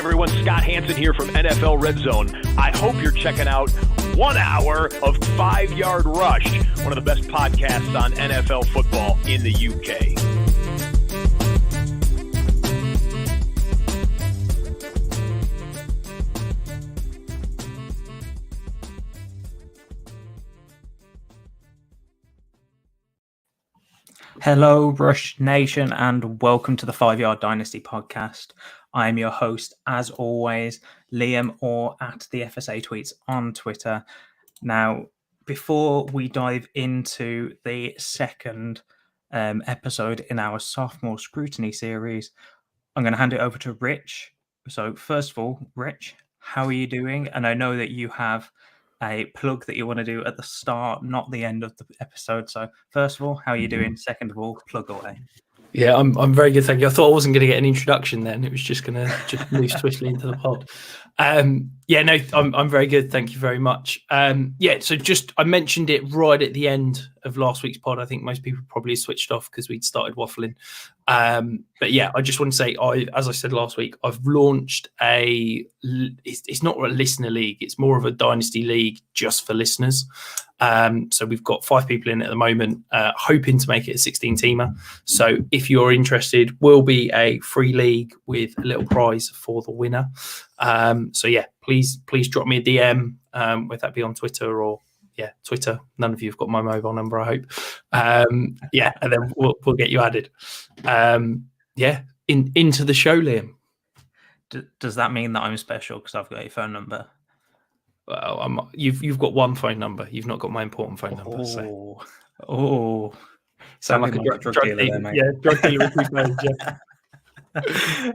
everyone, Scott Hansen here from NFL Red Zone. I hope you're checking out 1 hour of 5 Yard Rush, one of the best podcasts on NFL football in the UK. Hello, Rush Nation, and welcome to the 5 Yard Dynasty podcast. I am your host, as always, Liam, or at the FSA Tweets on Twitter. Now, before we dive into the second episode in our Sophomore Scrutiny series, I'm going to hand it over to Rich. So, first of all, Rich, how are you doing? And I know that you have a plug that you want to do at the start, not the end of the episode. So first of all, how are you doing? Second of all, plug away. Yeah, I'm very good, thank you. I thought I wasn't going to get an introduction then. It was just going to just move swiftly into the pod. I'm very good, thank you very much. So just I mentioned it right at the end of last week's pod. I think most people probably switched off because we'd started waffling. But yeah, I just want to say, as I said last week, I've launched it's not a listener league, it's more of a dynasty league just for listeners. So we've got 5 people in at the moment, hoping to make it a 16-teamer. So if you're interested, will be a free league with a little prize for the winner. So yeah, please drop me a DM, whether that be on Twitter or Twitter. None of you have got my mobile number, I hope. And then we'll get you added. Into the show, Liam. Does that mean that I'm special because I've got your phone number? Well, you've got one phone number. You've not got my important phone number. Sound like a drug dealer there, mate. Yeah, drug dealer. Yeah.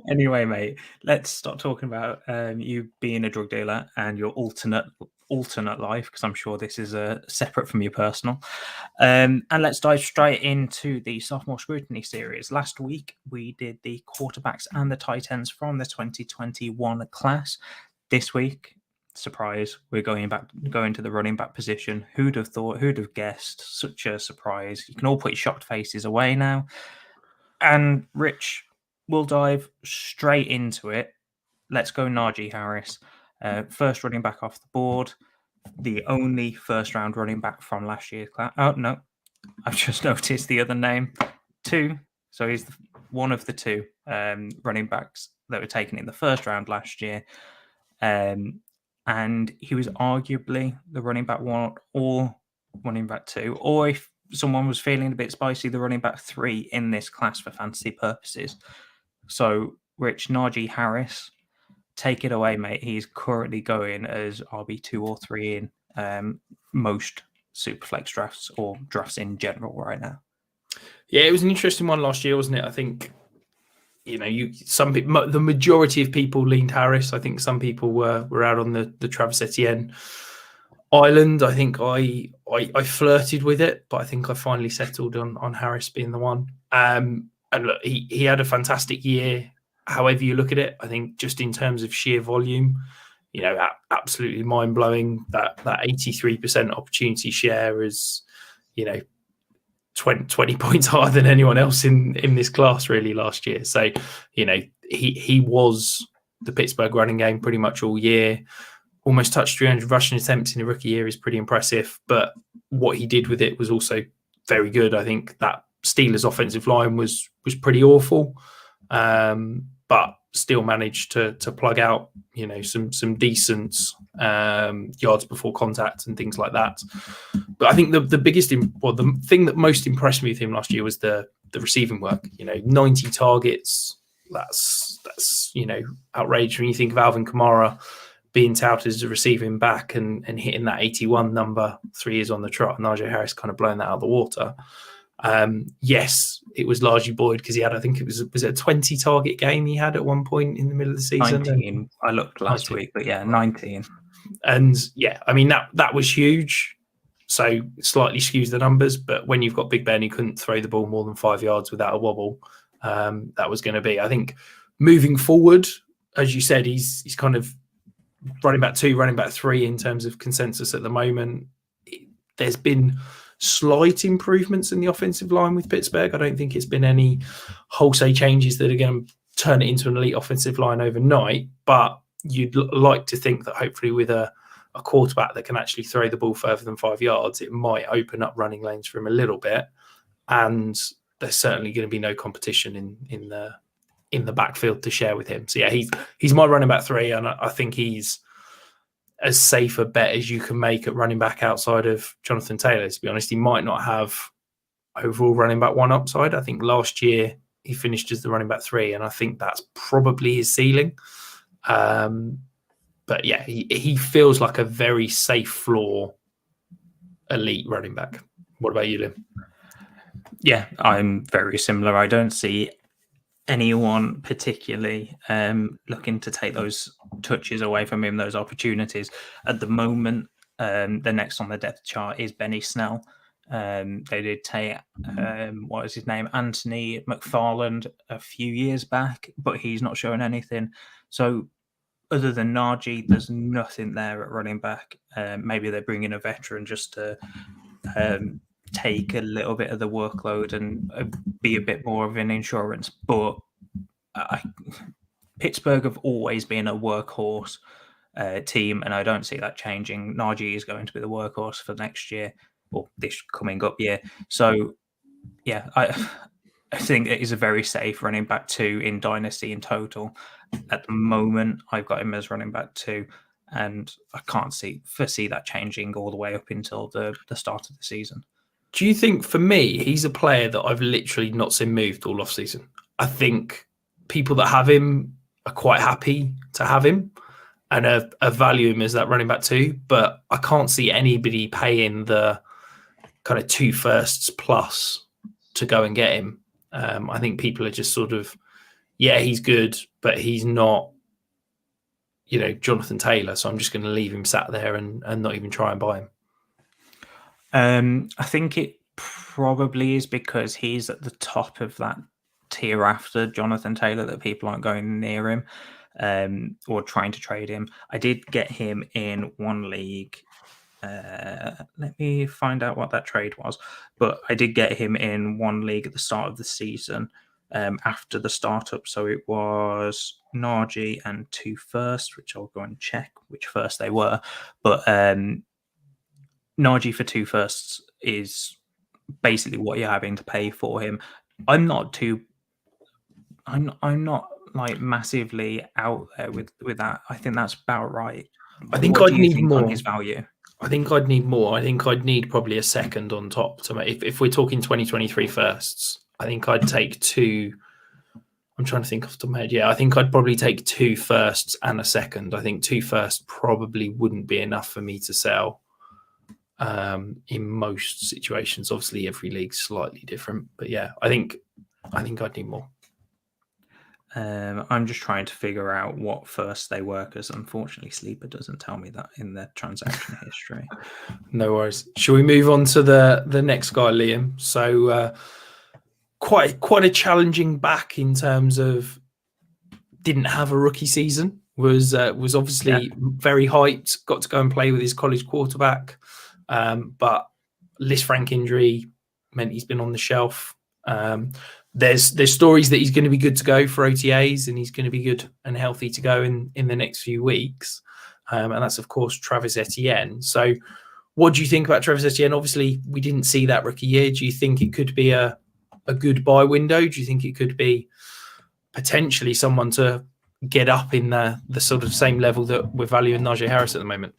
Anyway, mate, let's start talking about you being a drug dealer and your alternate life, because I'm sure this is separate from your personal. And let's dive straight into the Sophomore Scrutiny series. Last week, we did the quarterbacks and the tight ends from the 2021 class. This week, surprise, we're going to the running back position. Who'd have thought? Who'd have guessed? Such a surprise. You can all put your shocked faces away now. And Rich, we'll dive straight into it. Let's go Nargie Harris. First running back off the board. The only first round running back from last year's class. Oh, no. I've just noticed the other name. 2. So he's one of the 2 running backs that were taken in the first round last year. And he was arguably the running back 1 or running back 2, or if someone was feeling a bit spicy, the running back 3 in this class for fantasy purposes. So, Rich, Nargie Harris, take it away, mate. He's currently going as RB2 or 3 in most Superflex drafts or drafts in general right now. Yeah, it was an interesting one last year, wasn't it? I think, some people, the majority of people leaned Harris. I think some people were out on the Travis Etienne island. I think I flirted with it, but I think I finally settled on Harris being the one. And look, he had a fantastic year. However you look at it, I think just in terms of sheer volume, absolutely mind blowing. That 83% opportunity share is, 20 points higher than anyone else in this class really last year. So, he was the Pittsburgh running game pretty much all year. Almost touched 300 rushing attempts in a rookie year is pretty impressive. But what he did with it was also very good. I think that Steelers offensive line was pretty awful, but still managed to plug out, some decent yards before contact and things like that. But I think the thing that most impressed me with him last year was the receiving work. 90 targets. That's outrageous when you think of Alvin Kamara being touted as a receiving back and hitting that 81 number 3 years on the trot, and Nigel Harris kind of blowing that out of the water. Yes, it was largely buoyed because he had, I think it was it a 20 target game he had at one point in the middle of the season? 19. I looked last week, but yeah, 19. And yeah, I mean, that was huge. So slightly skews the numbers, but when you've got Big Ben who couldn't throw the ball more than 5 yards without a wobble, that was going to be, I think, moving forward, as you said, he's kind of running back 2, running back 3 in terms of consensus at the moment. There's been slight improvements in the offensive line with Pittsburgh. I don't think it's been any wholesale changes that are going to turn it into an elite offensive line overnight, but you'd like to think that hopefully with a quarterback that can actually throw the ball further than 5 yards, it might open up running lanes for him a little bit. And there's certainly going to be no competition in the backfield to share with him. So yeah, he's my running back 3, and I think he's as safe a bet as you can make at running back outside of Jonathan Taylor. To be honest, he might not have overall running back 1 upside. I think last year he finished as the running back 3, and I think that's probably his ceiling. But yeah, he feels like a very safe floor elite running back. What about you, Lim? Yeah, I'm very similar. I don't see anyone particularly looking to take those touches away from him, those opportunities. At the moment, the next on the depth chart is Benny Snell. They did take, what is his name, Anthony McFarland a few years back, but he's not showing anything. So other than Nargi, there's nothing there at running back. Maybe they bring in a veteran just to take a little bit of the workload and be a bit more of an insurance. But Pittsburgh have always been a workhorse team, and I don't see that changing. Nargi is going to be the workhorse for next year, or this coming up year. So, yeah, I think it is a very safe running back 2 in Dynasty in total. At the moment, I've got him as running back 2, and I can't foresee that changing all the way up until the start of the season. Do you think, for me, he's a player that I've literally not seen moved all off season? I think people that have him are quite happy to have him and value him as that running back 2, but I can't see anybody paying the kind of 2 firsts plus to go and get him. I think people are just sort of, yeah, he's good, but he's not, Jonathan Taylor. So I'm just going to leave him sat there and not even try and buy him. I think it probably is because he's at the top of that tier after Jonathan Taylor that people aren't going near him or trying to trade him. I did get him in one league. Let me find out what that trade was. But I did get him in one league at the start of the season after the startup. So it was Nargi and 2 firsts, which I'll go and check which first they were. But Nargi for 2 firsts is basically what you're having to pay for him. I'm not like massively out there with that. I think that's about right. I think I'd need more on his value. I think I'd need more. I think I'd need probably a second on top to make. If we're talking 2023 firsts, I think I'd take 2. I'm trying to think off the top of my head. Yeah, I think I'd probably take 2 firsts and a second. I think 2 firsts probably wouldn't be enough for me to sell in most situations. Obviously, every league's slightly different, but yeah, I think I'd need more. I'm just trying to figure out what first they were, because unfortunately Sleeper doesn't tell me that in their transaction history. No worries. Shall we move on to the next guy, Liam? So quite a challenging back in terms of didn't have a rookie season, was obviously very hyped, got to go and play with his college quarterback, but Liz Frank injury meant he's been on the shelf. There's stories that he's going to be good to go for OTAs and he's going to be good and healthy to go in the next few weeks. And that's, of course, Travis Etienne. So what do you think about Travis Etienne? Obviously, we didn't see that rookie year. Do you think it could be a good buy window? Do you think it could be potentially someone to get up in the sort of same level that we're valuing Nigel Harris at the moment?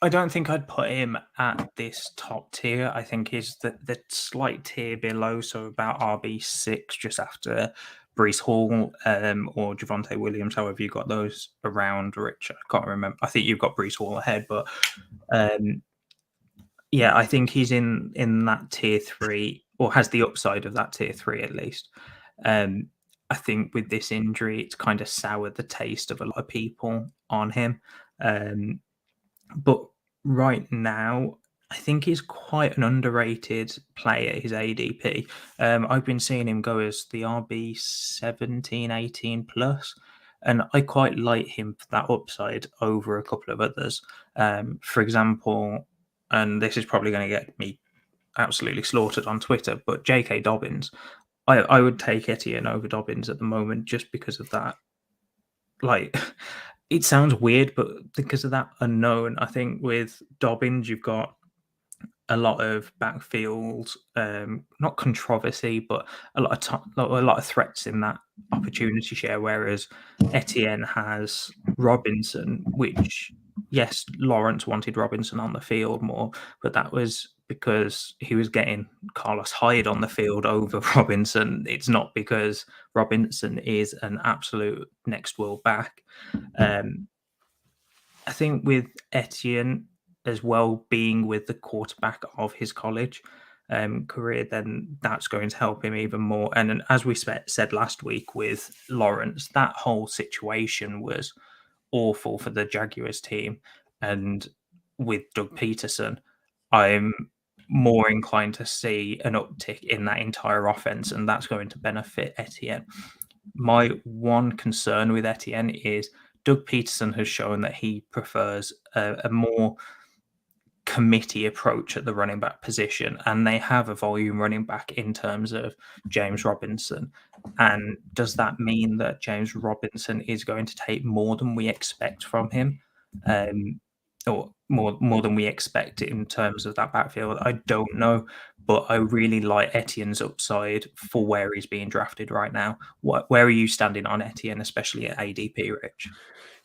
I don't think I'd put him at this top tier. I think he's the slight tier below, so about RB6, just after Breece Hall or Javonte Williams, however you got those around, Rich. I can't remember. I think you've got Breece Hall ahead, but yeah, I think he's in that tier 3, or has the upside of that tier 3 at least. I think with this injury, it's kind of soured the taste of a lot of people on him. But right now, I think he's quite an underrated player, his ADP. I've been seeing him go as the RB 17, 18 plus, and I quite like him for that upside over a couple of others. For example, and this is probably going to get me absolutely slaughtered on Twitter. But J.K. Dobbins, I would take Etienne over Dobbins at the moment just because of that. Like, it sounds weird, but because of that unknown, I think with Dobbins, you've got a lot of backfield, not controversy, but a lot of threats in that opportunity share. Whereas Etienne has Robinson, which yes, Lawrence wanted Robinson on the field more, but that was because he was getting Carlos Hyde on the field over Robinson. It's not because Robinson is an absolute next world back. I think with Etienne as well being with the quarterback of his college career, then that's going to help him even more. And as we said last week with Lawrence, that whole situation was awful for the Jaguars team. And with Doug Peterson, I'm more inclined to see an uptick in that entire offense, and that's going to benefit Etienne. My one concern with Etienne is Doug Peterson has shown that he prefers a more committee approach at the running back position, and they have a volume running back in terms of James Robinson. And does that mean that James Robinson is going to take more than we expect from him, or more than we expect in terms of that backfield? I don't know, but I really like Etienne's upside for where he's being drafted right now. Where are you standing on Etienne, especially at ADP, Rich?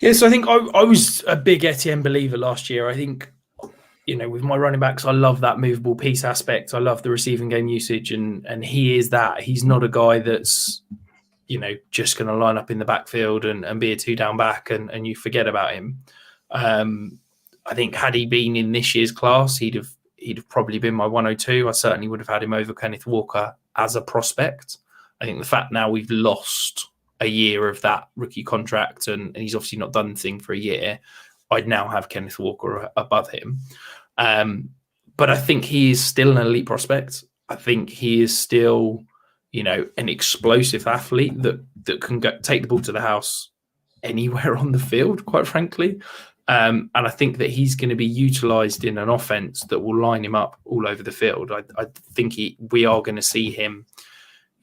Yeah, so I think I was a big Etienne believer last year. I think, with my running backs, I love that movable piece aspect. I love the receiving game usage, and he is that. He's not a guy that's, just going to line up in the backfield and be a 2-down back and you forget about him. I think had he been in this year's class, he'd have probably been my 102. I certainly would have had him over Kenneth Walker as a prospect. I think the fact now we've lost a year of that rookie contract and he's obviously not done anything for a year, I'd now have Kenneth Walker above him. But I think he is still an elite prospect. I think he is still, an explosive athlete that can take the ball to the house anywhere on the field, quite frankly. And I think that he's going to be utilised in an offense that will line him up all over the field. I think we are going to see him,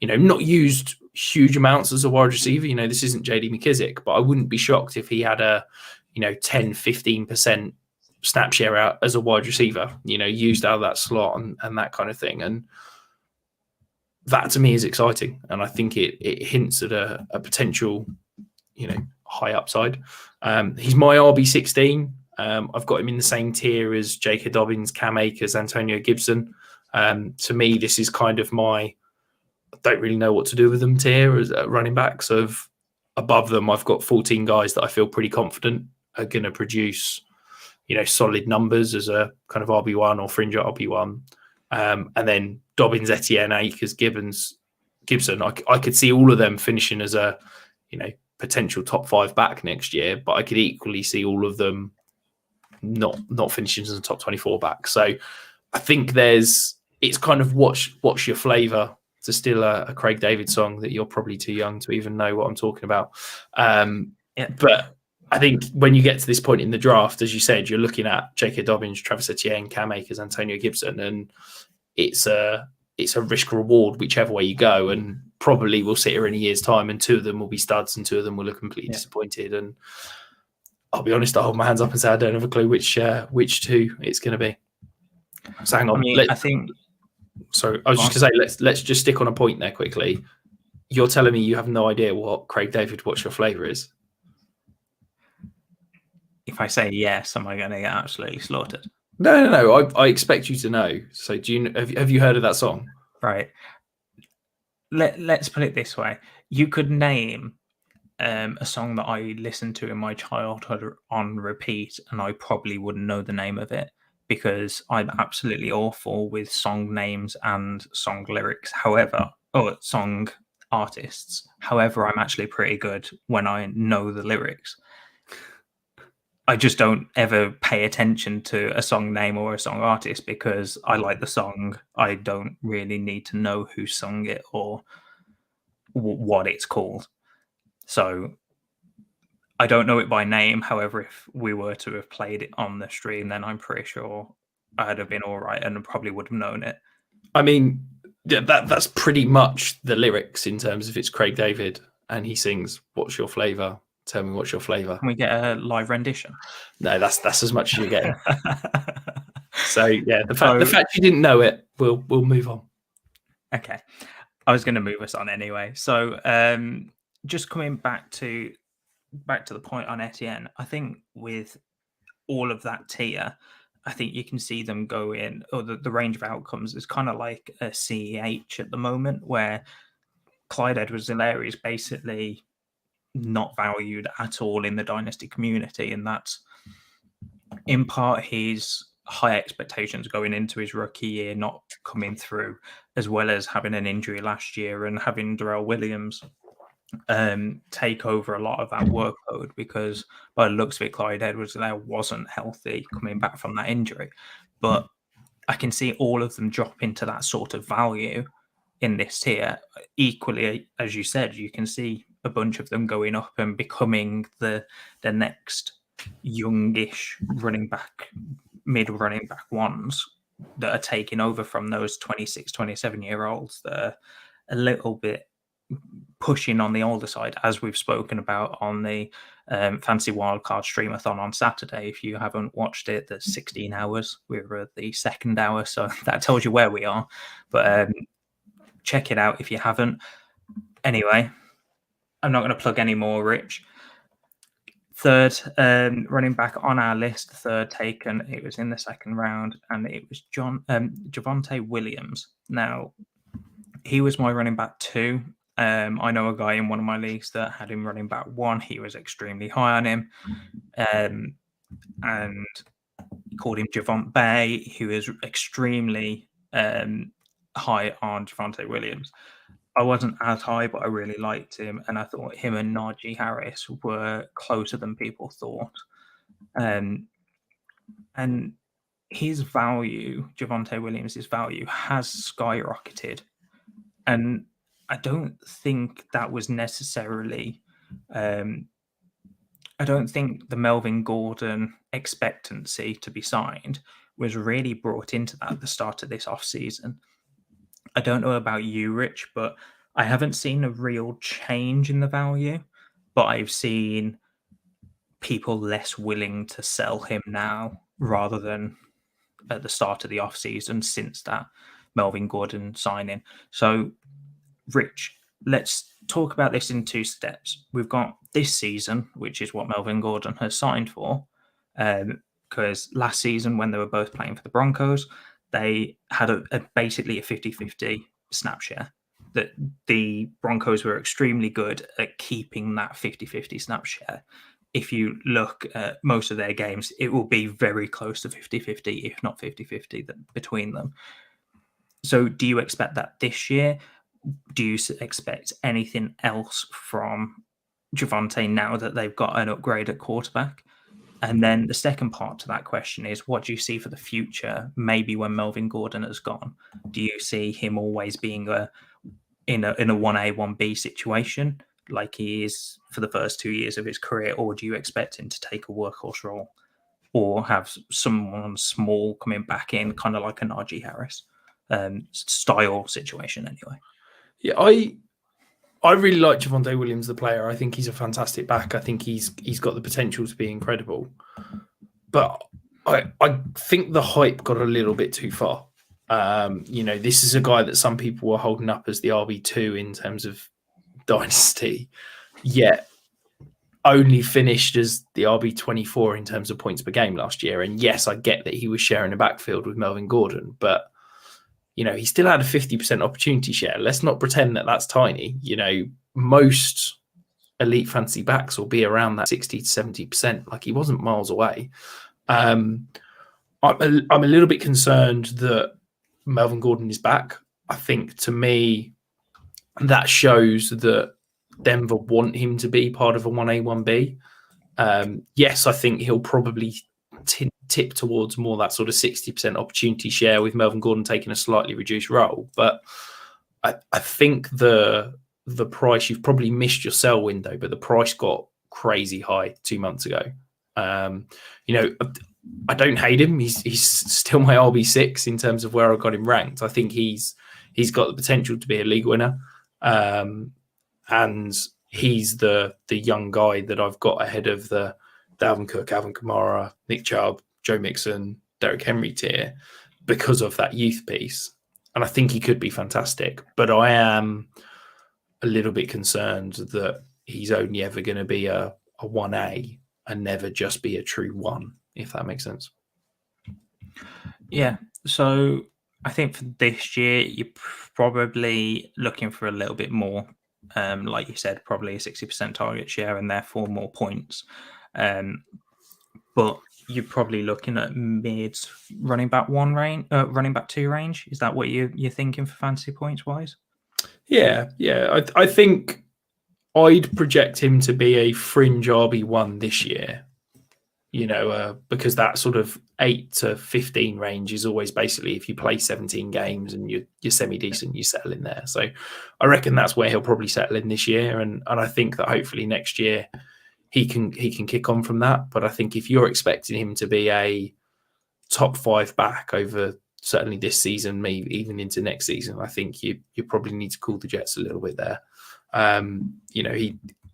not used huge amounts as a wide receiver. This isn't JD McKissick, but I wouldn't be shocked if he had a, 10-15% snap share out as a wide receiver, used out of that slot and that kind of thing. And that to me is exciting. And I think it hints at a potential, high upside. He's my RB16. I've got him in the same tier as J.K. Dobbins, Cam Akers, Antonio Gibson. To me, this is kind of I don't really know what to do with them tier as running backs. Of above them, I've got 14 guys that I feel pretty confident are going to produce, solid numbers as a kind of RB1 or fringe RB1. And then Dobbins, Etienne, Akers, Gibson. I could see all of them finishing as a, potential top 5 back next year, but I could equally see all of them not finishing as a top 24 back. So I think it's kind of what's your flavour, to steal a Craig David song that you're probably too young to even know what I'm talking about. But I think when you get to this point in the draft, as you said, you're looking at J.K. Dobbins, Travis Etienne, Cam Akers, Antonio Gibson, and it's a risk reward whichever way you go. And probably we'll sit here in a year's time and 2 of them will be studs and 2 of them will look completely disappointed. And I'll be honest, I hold my hands up and say I don't have a clue which 2 it's going to be. So hang on. I think. Sorry, I was just going to say let's just stick on a point there quickly. You're telling me you have no idea what Craig David, what your flavour is? If I say yes, am I going to get absolutely slaughtered? No. I expect you to know. So have you heard of that song? Right. Let's put it this way. You could name a song that I listened to in my childhood on repeat, and I probably wouldn't know the name of it because I'm absolutely awful with song names and song lyrics. Song artists. However, I'm actually pretty good when I know the lyrics. I just don't ever pay attention to a song name or a song artist because I like the song. I don't really need to know who sung it or what it's called. So I don't know it by name. However, if we were to have played it on the stream, then I'm pretty sure I'd have been all right and probably would have known it. I mean, yeah, that's pretty much the lyrics in terms of it's Craig David and he sings, "What's your flavour? Tell me what's your flavour." Can we get a live rendition? No, that's as much as you're getting. So yeah, the So- fact you didn't know it, we'll move on. Okay. I was going to move us on anyway. So just coming back to the point on Etienne, I think with all of that tier, I think you can see them go in, or the range of outcomes is kind of like a CEH at the moment, where Clyde Edwards-Helaire is basically not valued at all in the Dynasty community, and that's in part his high expectations going into his rookie year not coming through, as well as having an injury last year and having Darrell Williams take over a lot of that workload, because by the looks of it, Clyde Edwards-Helaire wasn't healthy coming back from that injury. But I can see all of them drop into that sort of value in this tier. Equally, as you said, you can see a bunch of them going up and becoming the next youngish running back, mid running back ones that are taking over from those 26, 27-year-olds that are a little bit pushing on the older side, as we've spoken about on the Fantasy Wildcard Streamathon on Saturday. If you haven't watched it, there's 16 hours. We're at the second hour, so that tells you where we are. But check it out if you haven't. Anyway, I'm not going to plug any more, Rich. Third running back on our list, third taken, it was in the second round, and it was Javonte Williams. Now, he was my running back 2. I know a guy in one of my leagues that had him running back 1. He was extremely high on him, and called him Javonte Bay, who is extremely high on Javonte Williams. I wasn't as high, but I really liked him, and I thought him and Nargie Harris were closer than people thought. And his value, Javonte Williams' value, has skyrocketed. And I don't think that was necessarily... I don't think the Melvin Gordon expectancy to be signed was really brought into that at the start of this offseason. I don't know about you, Rich, but I haven't seen a real change in the value, but I've seen people less willing to sell him now rather than at the start of the offseason since that Melvin Gordon signing. So, Rich, let's talk about this in 2 steps. We've got this season, which is what Melvin Gordon has signed for, because last season when they were both playing for the Broncos, they had basically a 50-50 snap share. That the Broncos were extremely good at keeping that 50-50 snap share. If you look at most of their games, it will be very close to 50-50, if not 50-50 between them. So do you expect that this year? Do you expect anything else from Javonte now that they've got an upgrade at quarterback? And then the second part to that question is, what do you see for the future? Maybe when Melvin Gordon has gone, do you see him always being in a 1A, 1B situation like he is for the first 2 years of his career? Or do you expect him to take a workhorse role or have someone small coming back in, kind of like a Nargie Harris style situation anyway? Yeah, I really like Javonte Williams, the player. I think he's a fantastic back. I think he's got the potential to be incredible. But I think the hype got a little bit too far. This is a guy that some people were holding up as the RB2 in terms of Dynasty, yet only finished as the RB24 in terms of points per game last year. And yes, I get that he was sharing a backfield with Melvin Gordon, but he still had a 50% opportunity share. Let's not pretend that that's tiny. Most elite fantasy backs will be around that 60 to 70%. Like, he wasn't miles away. I'm a little bit concerned that Melvin Gordon is back. I think, to me, that shows that Denver want him to be part of a 1A, 1B. Yes, I think he'll probably tip towards more that sort of 60% opportunity share, with Melvin Gordon taking a slightly reduced role. But I think the price, you've probably missed your sell window, but the price got crazy high 2 months ago. I don't hate him. He's still my RB6 in terms of where I got him ranked. I think he's got the potential to be a league winner, and he's the young guy that I've got ahead of the Dalvin Cook, Alvin Kamara, Nick Chubb, Joe Mixon, Derrick Henry tier because of that youth piece. And I think he could be fantastic. But I am a little bit concerned that he's only ever going to be a 1A and never just be a true 1, if that makes sense. Yeah. So I think for this year, you're probably looking for a little bit more. Like you said, probably a 60% target share and therefore more points. But you're probably looking at mid running back 1 range, running back 2 range. Is that what you're thinking for fantasy points wise? Yeah. I think I'd project him to be a fringe RB1 this year. Because that sort of 8 to 15 range is always basically if you play 17 games and you're semi-decent, you settle in there. So I reckon that's where he'll probably settle in this year. And I think that hopefully next year he can kick on from that. But I think if you're expecting him to be a top 5 back over certainly this season, maybe even into next season, I think you probably need to cool the jets a little bit there.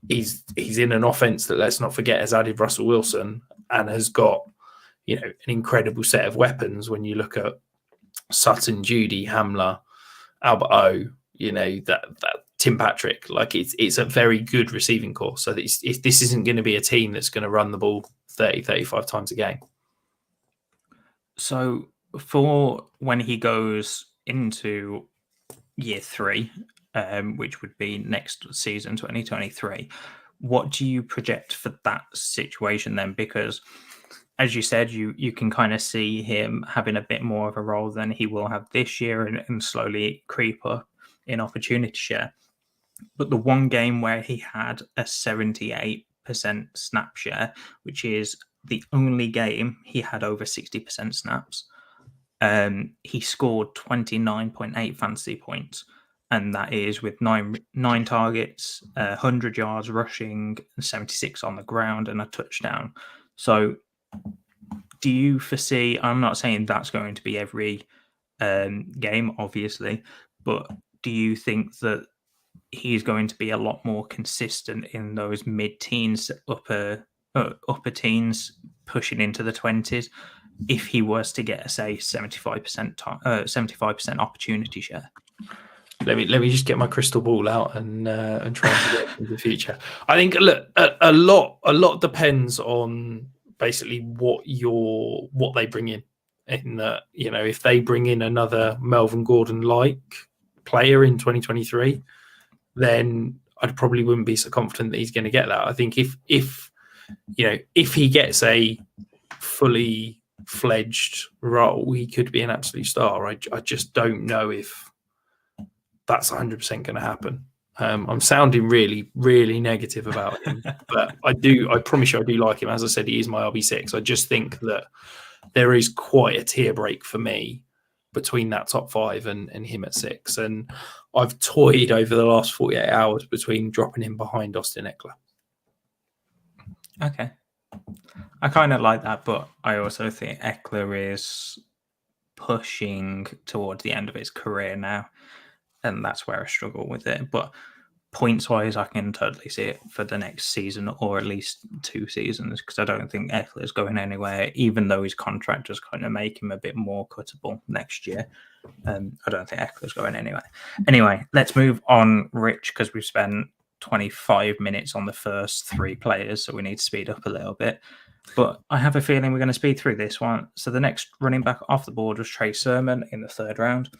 He's in an offense that, let's not forget, has added Russell Wilson and has got, an incredible set of weapons. When you look at Sutton, Judy, Hamler, Albert O, that Tim Patrick, like it's a very good receiving core. So this isn't going to be a team that's going to run the ball 30, 35 times a game. So for when he goes into year 3, which would be next season, 2023, what do you project for that situation then? Because as you said, you can kind of see him having a bit more of a role than he will have this year and slowly creep up in opportunity share. But the one game where he had a 78% snap share, which is the only game he had over 60% snaps, he scored 29.8 fantasy points. And that is with nine targets, 100 yards rushing, 76 on the ground, and a touchdown. So do you foresee, I'm not saying that's going to be every game, obviously, but do you think that he's going to be a lot more consistent in those mid-teens, upper teens, pushing into the 20s, if he was to get, say, 75% opportunity share? Let me just get my crystal ball out and try to get into the future. I think, look, a lot depends on basically what they bring in. In that, if they bring in another Melvin Gordon-like player in 2023, then I probably wouldn't be so confident that he's going to get that. I think if he gets a fully fledged role, he could be an absolute star. I just don't know if that's 100% going to happen. I'm sounding really, really negative about him, but I promise you I do like him. As I said, he is my RB6. I just think that there is quite a tier break for me between that top 5 and him at 6. And I've toyed over the last 48 hours between dropping him behind Austin Eckler. Okay. I kind of like that, but I also think Eckler is pushing towards the end of his career now. And that's where I struggle with it. But points-wise, I can totally see it for the next season or at least 2 seasons, because I don't think Eckler's going anywhere, even though his contract does kind of make him a bit more cuttable next year. I don't think Eckler's going anywhere. Anyway, let's move on, Rich, because we've spent 25 minutes on the first 3 players, so we need to speed up a little bit. But I have a feeling we're going to speed through this one. So the next running back off the board was Trey Sermon in the 3rd round.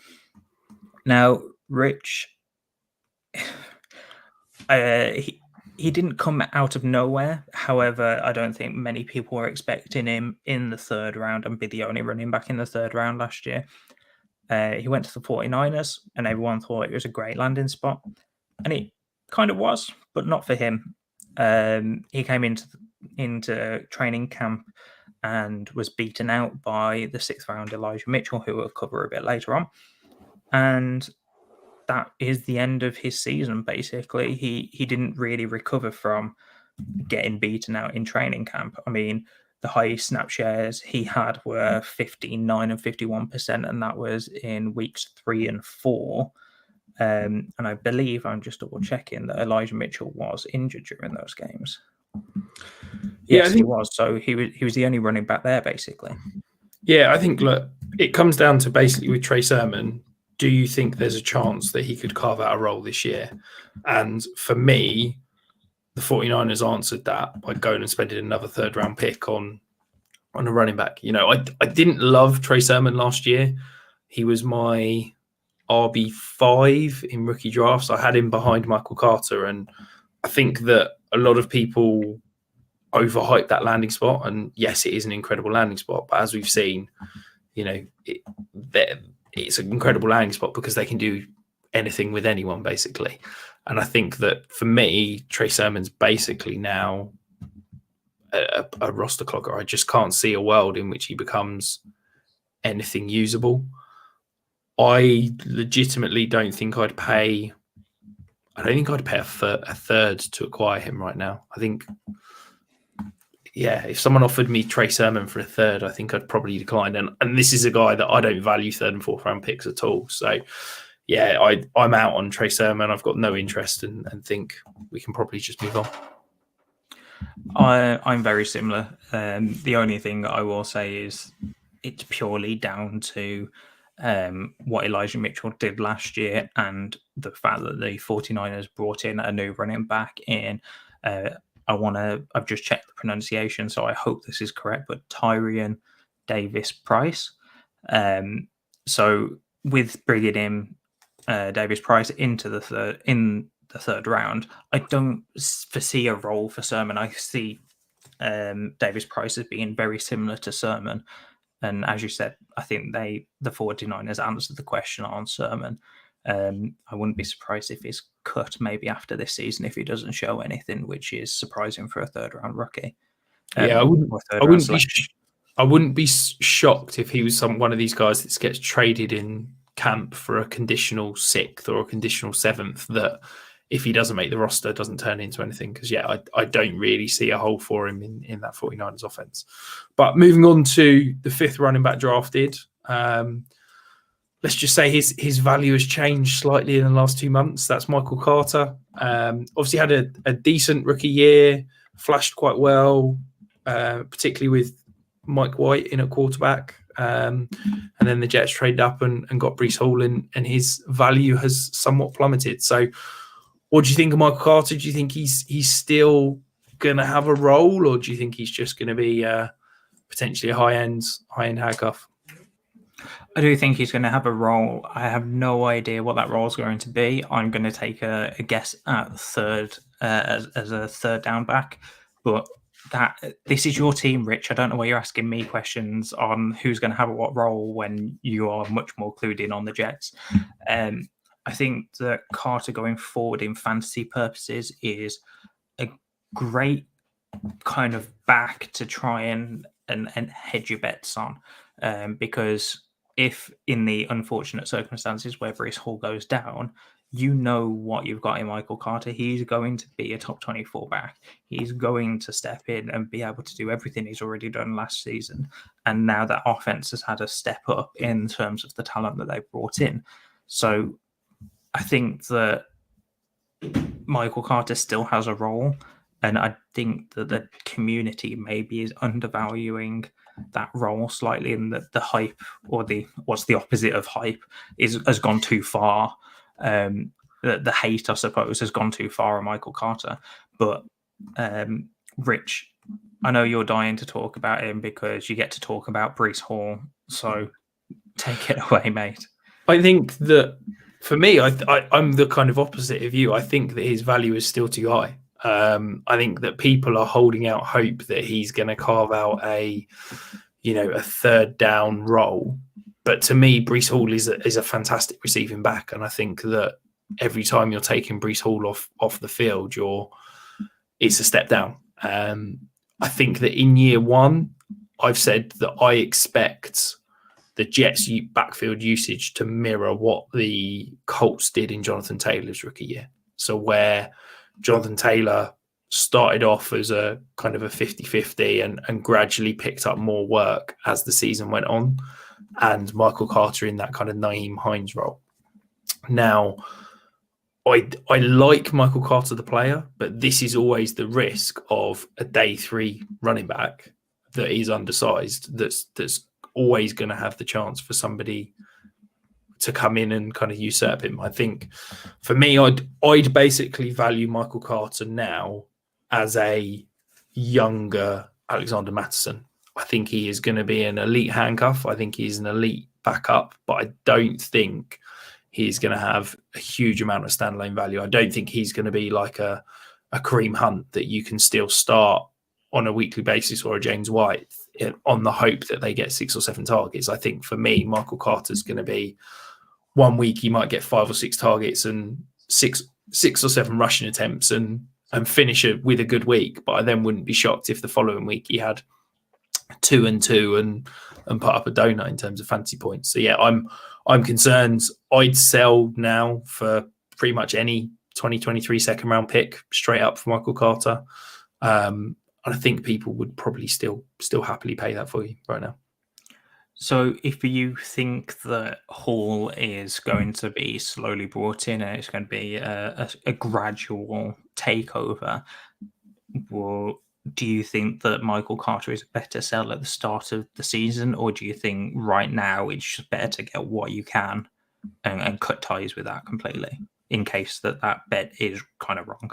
Now, Rich, he didn't come out of nowhere. However, I don't think many people were expecting him in the 3rd round and be the only running back in the 3rd round last year. He went to the 49ers and everyone thought it was a great landing spot. And it kind of was, but not for him. He came into training camp and was beaten out by the 6th round Elijah Mitchell, who we'll cover a bit later on. And that is the end of his season, basically. He didn't really recover from getting beaten out in training camp. I mean, the highest snap shares he had were 59 and 51%, and that was in weeks 3 and 4. And I believe, I'm just double checking, that Elijah Mitchell was injured during those games. Yes, he was. So he was the only running back there, basically. Yeah, I think, look, it comes down to basically with Trey Sermon, do you think there's a chance that he could carve out a role this year? And for me, the 49ers answered that by going and spending another third-round pick on a running back. You know, I didn't love Trey Sermon last year. He was my RB5 in rookie drafts. I had him behind Michael Carter, and I think that a lot of people overhyped that landing spot. And yes, it is an incredible landing spot, but as we've seen, you know, it's an incredible landing spot because they can do anything with anyone, basically. And I think that for me, Trey Sermon's basically now a roster clogger. I just can't see a world in which he becomes anything usable. I legitimately don't think I'd pay a third to acquire him right now. I think, yeah, if someone offered me Trey Sermon for a third, I think I'd probably decline. And this is a guy that I don't value third and fourth round picks at all. So, yeah, I'm out on Trey Sermon. I've got no interest and think we can probably just move on. I'm very similar. The only thing I will say is it's purely down to what Elijah Mitchell did last year and the fact that the 49ers brought in a new running back in. I've just checked the pronunciation, so I hope this is correct, but Tyrion Davis Price. So with bringing in Davis Price into the third round, I don't foresee a role for Sermon. I see Davis Price as being very similar to Sermon. And as you said, I think the 49ers answered the question on Sermon. I wouldn't be surprised if he's cut maybe after this season if he doesn't show anything, which is surprising for a third-round rookie. I wouldn't be shocked if he was one of these guys that gets traded in camp for a conditional 6th or a conditional 7th that if he doesn't make the roster, doesn't turn into anything. Because, yeah, I don't really see a hole for him in that 49ers offense. But moving on to the 5th running back drafted, let's just say his value has changed slightly in the last 2 months. That's Michael Carter. Obviously had a decent rookie year, flashed quite well, particularly with Mike White in at quarterback. And then the Jets traded up and got Breece Hall in, and his value has somewhat plummeted. So what do you think of Michael Carter? Do you think he's still going to have a role, or do you think he's just going to be potentially a high-end handcuff? I do think he's going to have a role. I have no idea what that role is going to be. I'm going to take a guess at third as a third down back, but this is your team, Rich. I don't know why you're asking me questions on who's going to have what role when you are much more clued in on the Jets. I think that Carter going forward in fantasy purposes is a great kind of back to try and hedge your bets on, because if in the unfortunate circumstances where Breece Hall goes down, you know what you've got in Michael Carter. He's going to be a top 24 back. He's going to step in and be able to do everything he's already done last season. And now that offense has had a step up in terms of the talent that they've brought in. So I think that Michael Carter still has a role. And I think that the community maybe is undervaluing that role slightly, and that the hype, or what's the opposite of hype, has gone too far. The hate, I suppose, has gone too far on Michael Carter. But Rich, I know you're dying to talk about him because you get to talk about Breece Hall. So take it away, mate. I think that for me, I'm the kind of opposite of you. I think that his value is still too high. I think that people are holding out hope that he's going to carve out a third down role. But to me, Breece Hall is a fantastic receiving back. And I think that every time you're taking Breece Hall off the field, it's a step down. I think that in year one, I've said that I expect the Jets' backfield usage to mirror what the Colts did in Jonathan Taylor's rookie year. So where Jonathan Taylor started off as a kind of a 50-50 and gradually picked up more work as the season went on, and Michael Carter in that kind of Nyheim Hines role. Now, I like Michael Carter, the player, but this is always the risk of a day 3 running back that is undersized, that's always going to have the chance for somebody to come in and kind of usurp him. I think for me, I'd basically value Michael Carter now as a younger Alexander Madison. I think he is going to be an elite handcuff. I think he's an elite backup, but I don't think he's going to have a huge amount of standalone value. I don't think he's going to be like a Kareem Hunt that you can still start on a weekly basis, or a James White on the hope that they get 6 or 7 targets. I think for me, Michael Carter's going to be, one week he might get 5 or 6 targets and six or 7 rushing attempts and finish it with a good week. But I then wouldn't be shocked if the following week he had 2 and 2 and put up a donut in terms of fantasy points. So yeah, I'm concerned. I'd sell now for pretty much any 2023 second round pick straight up for Michael Carter. And I think people would probably still happily pay that for you right now. So if you think that Hall is going to be slowly brought in and it's going to be a gradual takeover, well, do you think that Michael Carter is a better sell at the start of the season, or do you think right now it's just better to get what you can and cut ties with that completely in case that bet is kind of wrong?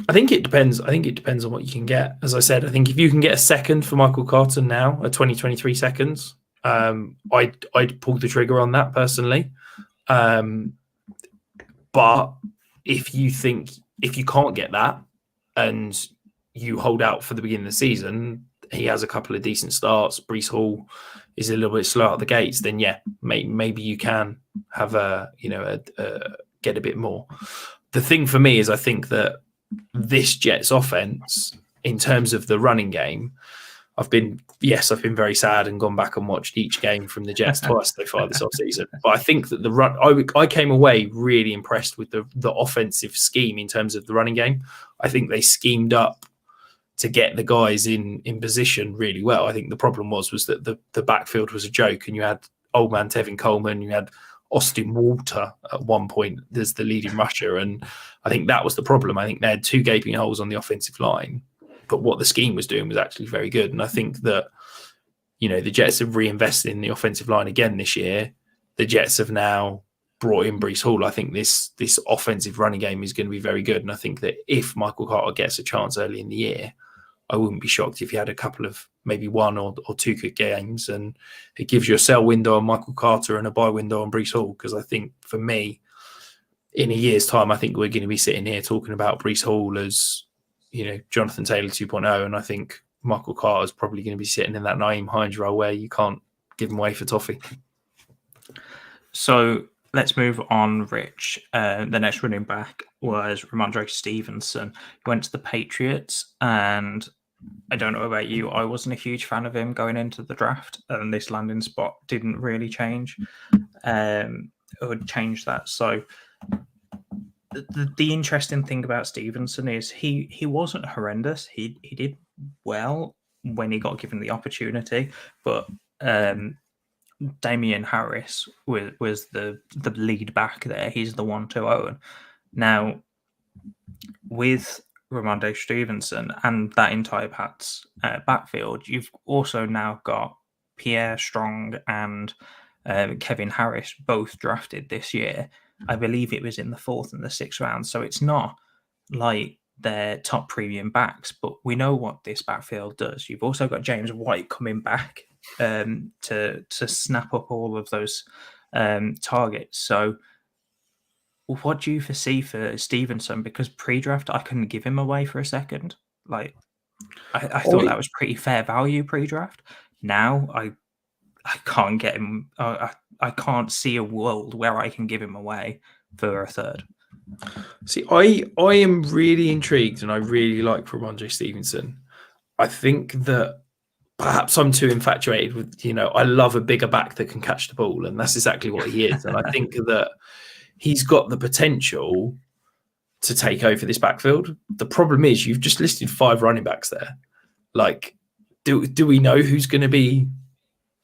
I think it depends. I think it depends on what you can get. As I said, I think if you can get a second for Michael Carter now, a 2023 seconds, I'd pull the trigger on that personally. But if you can't get that and you hold out for the beginning of the season, he has a couple of decent starts, Breece Hall is a little bit slow out the gates, then yeah, maybe you can have get a bit more. The thing for me is I think that this Jets offense, in terms of the running game, I've been very sad and gone back and watched each game from the Jets twice so far this offseason. But I think that the run, I came away really impressed with the offensive scheme in terms of the running game. I think they schemed up to get the guys in position really well. I think the problem was that the backfield was a joke, and you had old man Tevin Coleman, you had Austin Walter at one point as the leading rusher, and I think that was the problem. I think they had 2 gaping holes on the offensive line, but what the scheme was doing was actually very good. And I think that, the Jets have reinvested in the offensive line again this year. The Jets have now brought in Breece Hall. I think this offensive running game is going to be very good. And I think that if Michael Carter gets a chance early in the year, I wouldn't be shocked if he had a couple of maybe 1 or 2 good games, and it gives you a sell window on Michael Carter and a buy window on Breece Hall. Because I think for me, in a year's time, I think we're going to be sitting here talking about Breece Hall as, Jonathan Taylor 2.0. And I think Michael Carter is probably going to be sitting in that Nyheim Hines role where you can't give him away for toffee. So let's move on, Rich. The next running back was Ramondre Stevenson. He went to the Patriots, and I don't know about you, I wasn't a huge fan of him going into the draft, and this landing spot didn't really change or change that. So the interesting thing about Stevenson is he wasn't horrendous. He did well when he got given the opportunity, but Damian Harris was the lead back there. He's the one to own. Now, with Ramondre Stevenson and that entire Pats backfield, you've also now got Pierre Strong and Kevin Harris, both drafted this year. I believe it was in the 4th and the 6th round. So it's not like they're top premium backs, but we know what this backfield does. You've also got James White coming back to snap up all of those targets. So what do you foresee for Stevenson? Because pre-draft, I couldn't give him away for a second. Like, I thought that was pretty fair value pre-draft. Now I can't get him. I can't see a world where I can give him away for a third. See, I am really intrigued, and I really like Ramondre Stevenson. I think that perhaps I'm too infatuated with, I love a bigger back that can catch the ball, and that's exactly what he is. And I think that he's got the potential to take over this backfield. The problem is you've just listed 5 running backs there. Like, do we know who's going to be,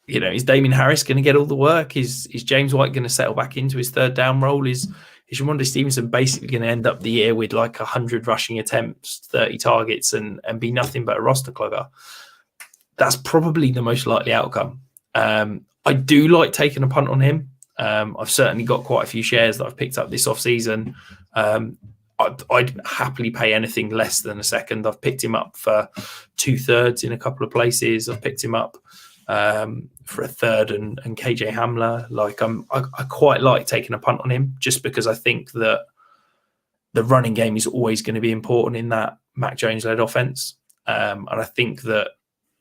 is Damien Harris going to get all the work? Is James White going to settle back into his third down role? Is Rhamondre Stevenson basically going to end up the year with like 100 rushing attempts, 30 targets, and be nothing but a roster clogger? That's probably the most likely outcome. I do like taking a punt on him. I've certainly got quite a few shares that I've picked up this offseason. I'd happily pay anything less than a second. I've picked him up for 2/3 in a couple of places. I've picked him up for a third and KJ Hamler. Like I quite like taking a punt on him just because I think that the running game is always going to be important in that Mac Jones-led offense. And I think that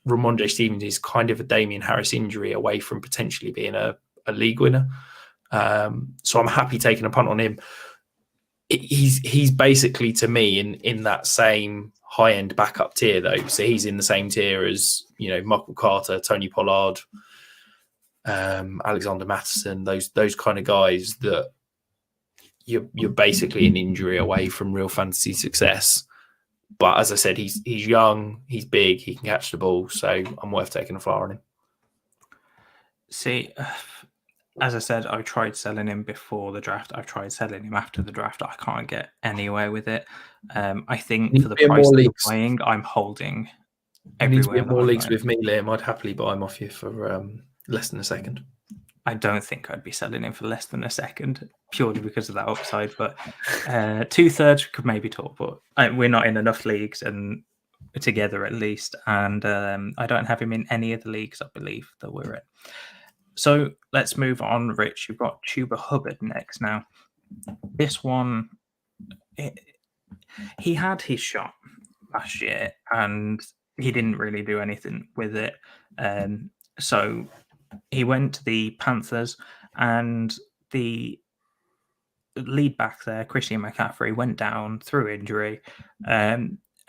Rhamondre Stevenson is kind of a Damien Harris injury away from potentially being a league winner. So I'm happy taking a punt on him. He's basically, to me, in that same high-end backup tier, though. So he's in the same tier as, Michael Carter, Tony Pollard, Alexander Madison, those kind of guys that you're basically an injury away from real fantasy success. But as I said, he's young, he's big, he can catch the ball, so I'm worth taking a flyer on him. See, as I said, I tried selling him before the draft. I've tried selling him after the draft. I can't get anywhere with it. I think for the price that you're buying, I'm holding everywhere. Needs to be in more leagues with me, Liam. I'd happily buy him off you for less than a second. I don't think I'd be selling him for less than a second, purely because of that upside. But 2/3 we could maybe talk, but we're not in enough leagues and together at least. And I don't have him in any of the leagues, I believe, that we're in. So let's move on, Rich. You've got Chuba Hubbard next. Now, this one, he had his shot last year and he didn't really do anything with it. So he went to the Panthers and the lead back there, Christian McCaffrey, went down through injury.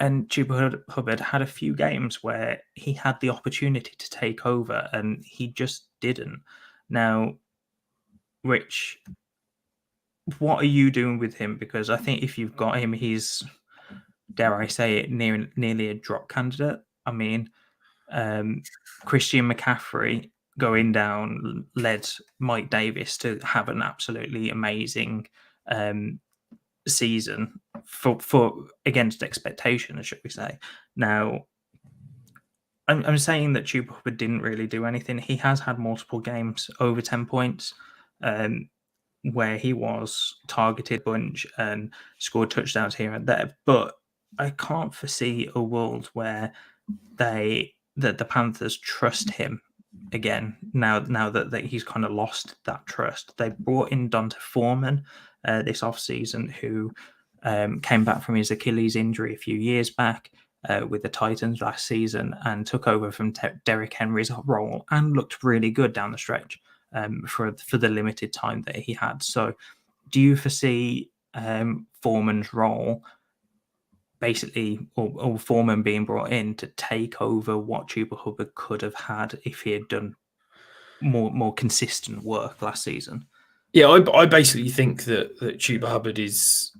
And Chuba Hubbard had a few games where he had the opportunity to take over and he just didn't. Now, Rich, what are you doing with him? Because I think if you've got him, he's, dare I say it, nearly a drop candidate. I mean, Christian McCaffrey going down led Mike Davis to have an absolutely amazing season for against expectations, should we say. Now, I'm saying that Chuba Hubbard didn't really do anything. He has had multiple games over 10 points where he was targeted bunch and scored touchdowns here and there. But I can't foresee a world where the Panthers trust him again now that he's kind of lost that trust. They brought in Donta Foreman this offseason, who came back from his Achilles injury a few years back with the Titans last season and took over from Derrick Henry's role and looked really good down the stretch for the limited time that he had. So do you foresee Foreman's role basically, or Foreman being brought in to take over what Chuba Hubbard could have had if he had done more consistent work last season? Yeah, I basically think that Chuba Hubbard is,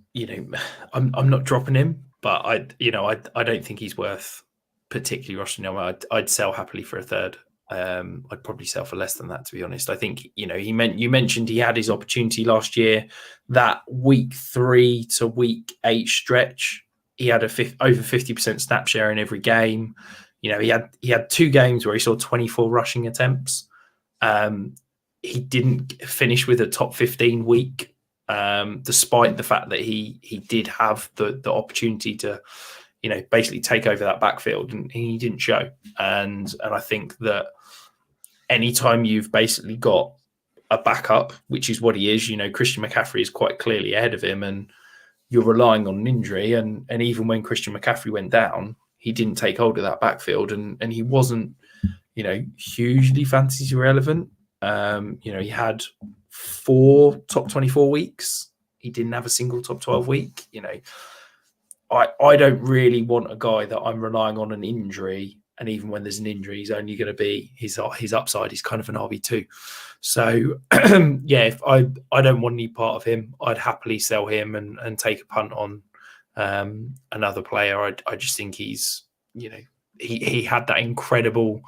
I'm not dropping him, but I don't think he's worth particularly rushing him. I'd sell happily for a third. I'd probably sell for less than that, to be honest. I think, you mentioned he had his opportunity last year. That week 3 to week 8 stretch, he had over 50% snap share in every game. He had 2 games where he saw 24 rushing attempts. He didn't finish with a top 15 week, despite the fact that he did have the opportunity to, basically take over that backfield, and he didn't show. And I think that anytime you've basically got a backup, which is what he is, Christian McCaffrey is quite clearly ahead of him, and you're relying on an injury. And even when Christian McCaffrey went down, he didn't take hold of that backfield, and he wasn't, hugely fantasy relevant. He had 4 top 24 weeks. He didn't have a single top 12 week. I don't really want a guy that I'm relying on an injury And even when there's an injury, he's only going to be his upside is kind of an RB2. So if I don't want any part of him, I'd happily sell him and take a punt on another player. I just think he's, he had that incredible,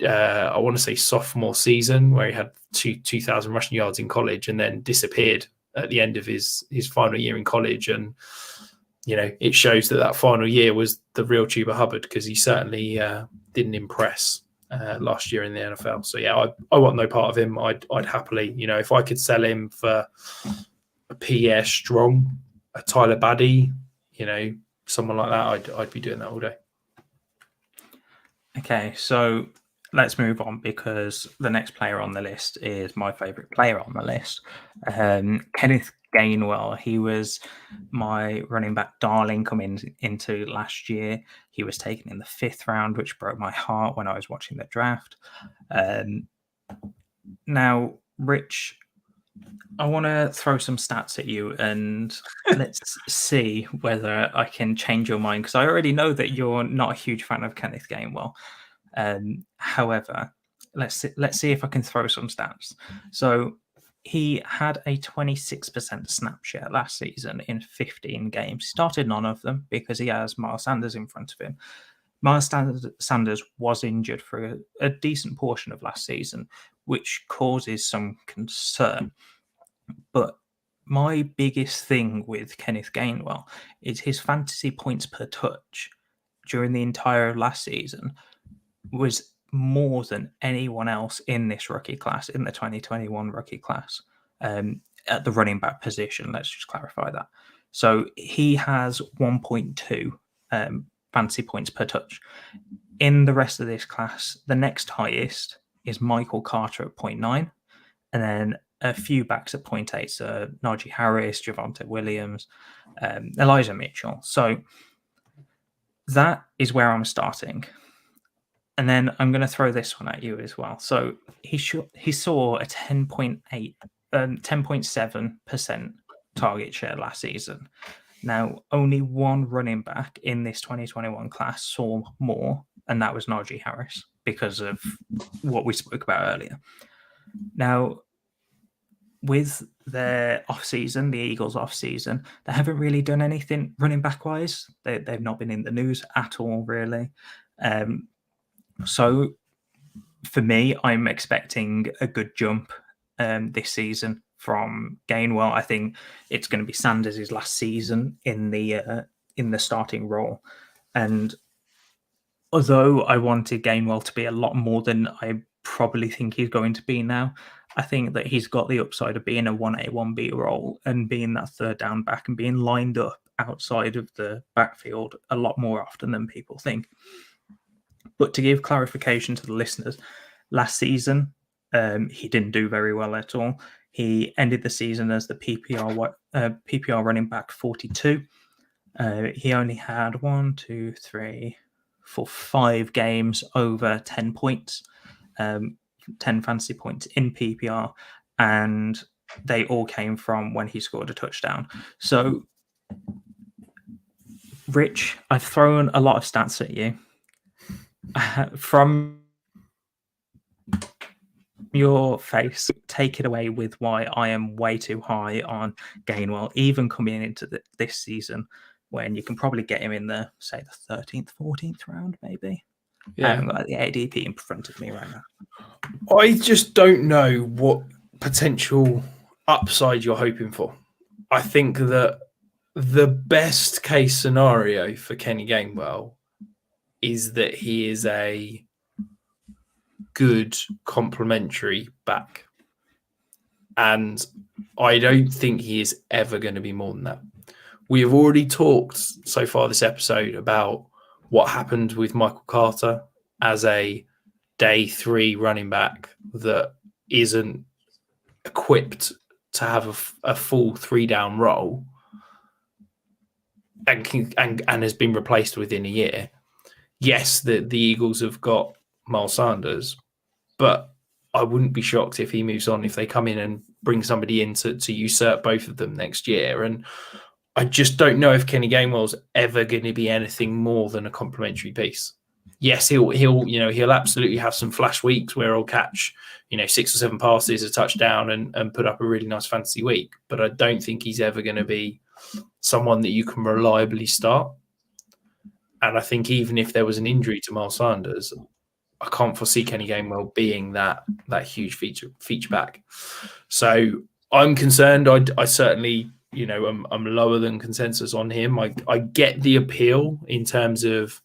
I want to say sophomore season where he had 2,000 rushing yards in college and then disappeared at the end of his final year in college. And it shows that final year was the real Tuba Hubbard, because he certainly didn't impress last year in the NFL. So I want no part of him. I'd happily, if I could sell him for a Pierre Strong, a Tyler Baddy, someone like that, I'd be doing that all day. Okay, so let's move on, because the next player on the list is my favourite player on the list, Kenneth Gainwell. He was my running back darling coming into last year. He was taken in the 5th round, which broke my heart when I was watching the draft. Now, Rich, I want to throw some stats at you and let's see whether I can change your mind, because I already know that you're not a huge fan of Kenneth Gainwell. However, let's see if I can throw some stats. So he had a 26% snap share last season in 15 games. He started none of them because he has Miles Sanders in front of him. Miles Sanders was injured for a decent portion of last season, which causes some concern. But my biggest thing with Kenneth Gainwell is his fantasy points per touch during the entire last season was more than anyone else in this rookie class, in the 2021 rookie class, at the running back position. Let's just clarify that. So he has 1.2 fantasy points per touch. In the rest of this class, the next highest is Michael Carter at 0.9, and then a few backs at 0.8. So Nargie Harris, Javonte Williams, Elijah Mitchell. So that is where I'm starting. And then I'm going to throw this one at you as well. So he saw a 10.7% target share last season. Now, only one running back in this 2021 class saw more, and that was Nargie Harris, because of what we spoke about earlier. Now, with their off-season, the Eagles' off-season, they haven't really done anything running back-wise. They've not been in the news at all, really. So for me, I'm expecting a good jump this season from Gainwell. I think it's going to be Sanders' last season in the starting role. And although I wanted Gainwell to be a lot more than I probably think he's going to be now, I think that he's got the upside of being a 1A, 1B role and being that third down back and being lined up outside of the backfield a lot more often than people think. But to give clarification to the listeners, last season, he didn't do very well at all. He ended the season as the PPR running back 42. He only had 5 games over 10 points, 10 fantasy points in PPR, and they all came from when he scored a touchdown. So, Rich, I've thrown a lot of stats at you. From your face, take it away with why I am way too high on Gainwell, even coming into this season, when you can probably get him in the 13th, 14th round, maybe. I haven't got the ADP in front of me right now. I just don't know what potential upside you're hoping for. I think that the best case scenario for Kenny Gainwell is that he is a good complementary back. And I don't think he is ever going to be more than that. We have already talked so far this episode about what happened with Michael Carter as a day 3 running back that isn't equipped to have a full 3-down role and has been replaced within a year. Yes, the Eagles have got Miles Sanders, but I wouldn't be shocked if he moves on, if they come in and bring somebody in to usurp both of them next year. And I just don't know if Kenny Gainwell's ever going to be anything more than a complementary piece. yes, he'll absolutely have some flash weeks where he'll catch 6 or 7 passes, a touchdown, and put up a really nice fantasy week. But I don't think he's ever going to be someone that you can reliably start. And I think even if there was an injury to Miles Sanders, I can't foresee Kenny Gainwell being that huge feature back. So I'm concerned. I certainly, I'm lower than consensus on him. I get the appeal in terms of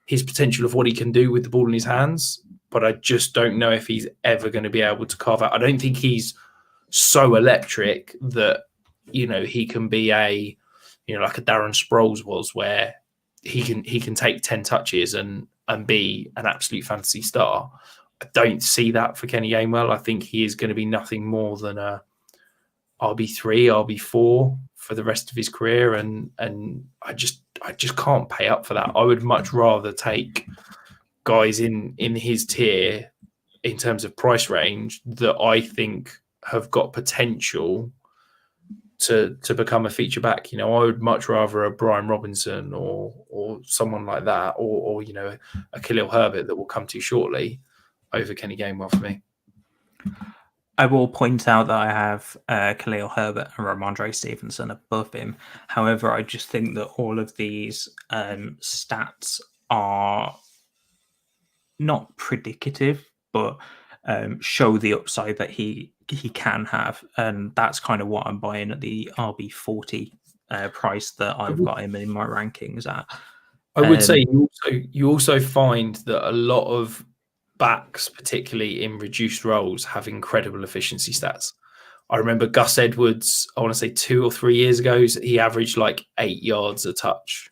his potential of what he can do with the ball in his hands, but I just don't know if he's ever going to be able to carve out. I don't think he's so electric that, he can be like a Darren Sproles was, where he can take 10 touches and be an absolute fantasy star. I don't see that for Kenny Gainwell. I think he is going to be nothing more than a RB3, RB4 for the rest of his career, and I just can't pay up for that. I would much rather take guys in his tier in terms of price range that I think have got potential to become a feature back. I would much rather a Brian Robinson or someone like that, or a Khalil Herbert that we'll come to shortly, over Kenny Gainwell for me. I will point out that I have Khalil Herbert and Ramondre Stevenson above him. However, I just think that all of these stats are not predicative, but show the upside that he can have. And that's kind of what I'm buying at the RB40 price that I've got him in my rankings at. I would say you also find that a lot of backs, particularly in reduced roles, have incredible efficiency stats. I remember Gus Edwards, I want to say 2 or 3 years ago, he averaged like 8 yards a touch,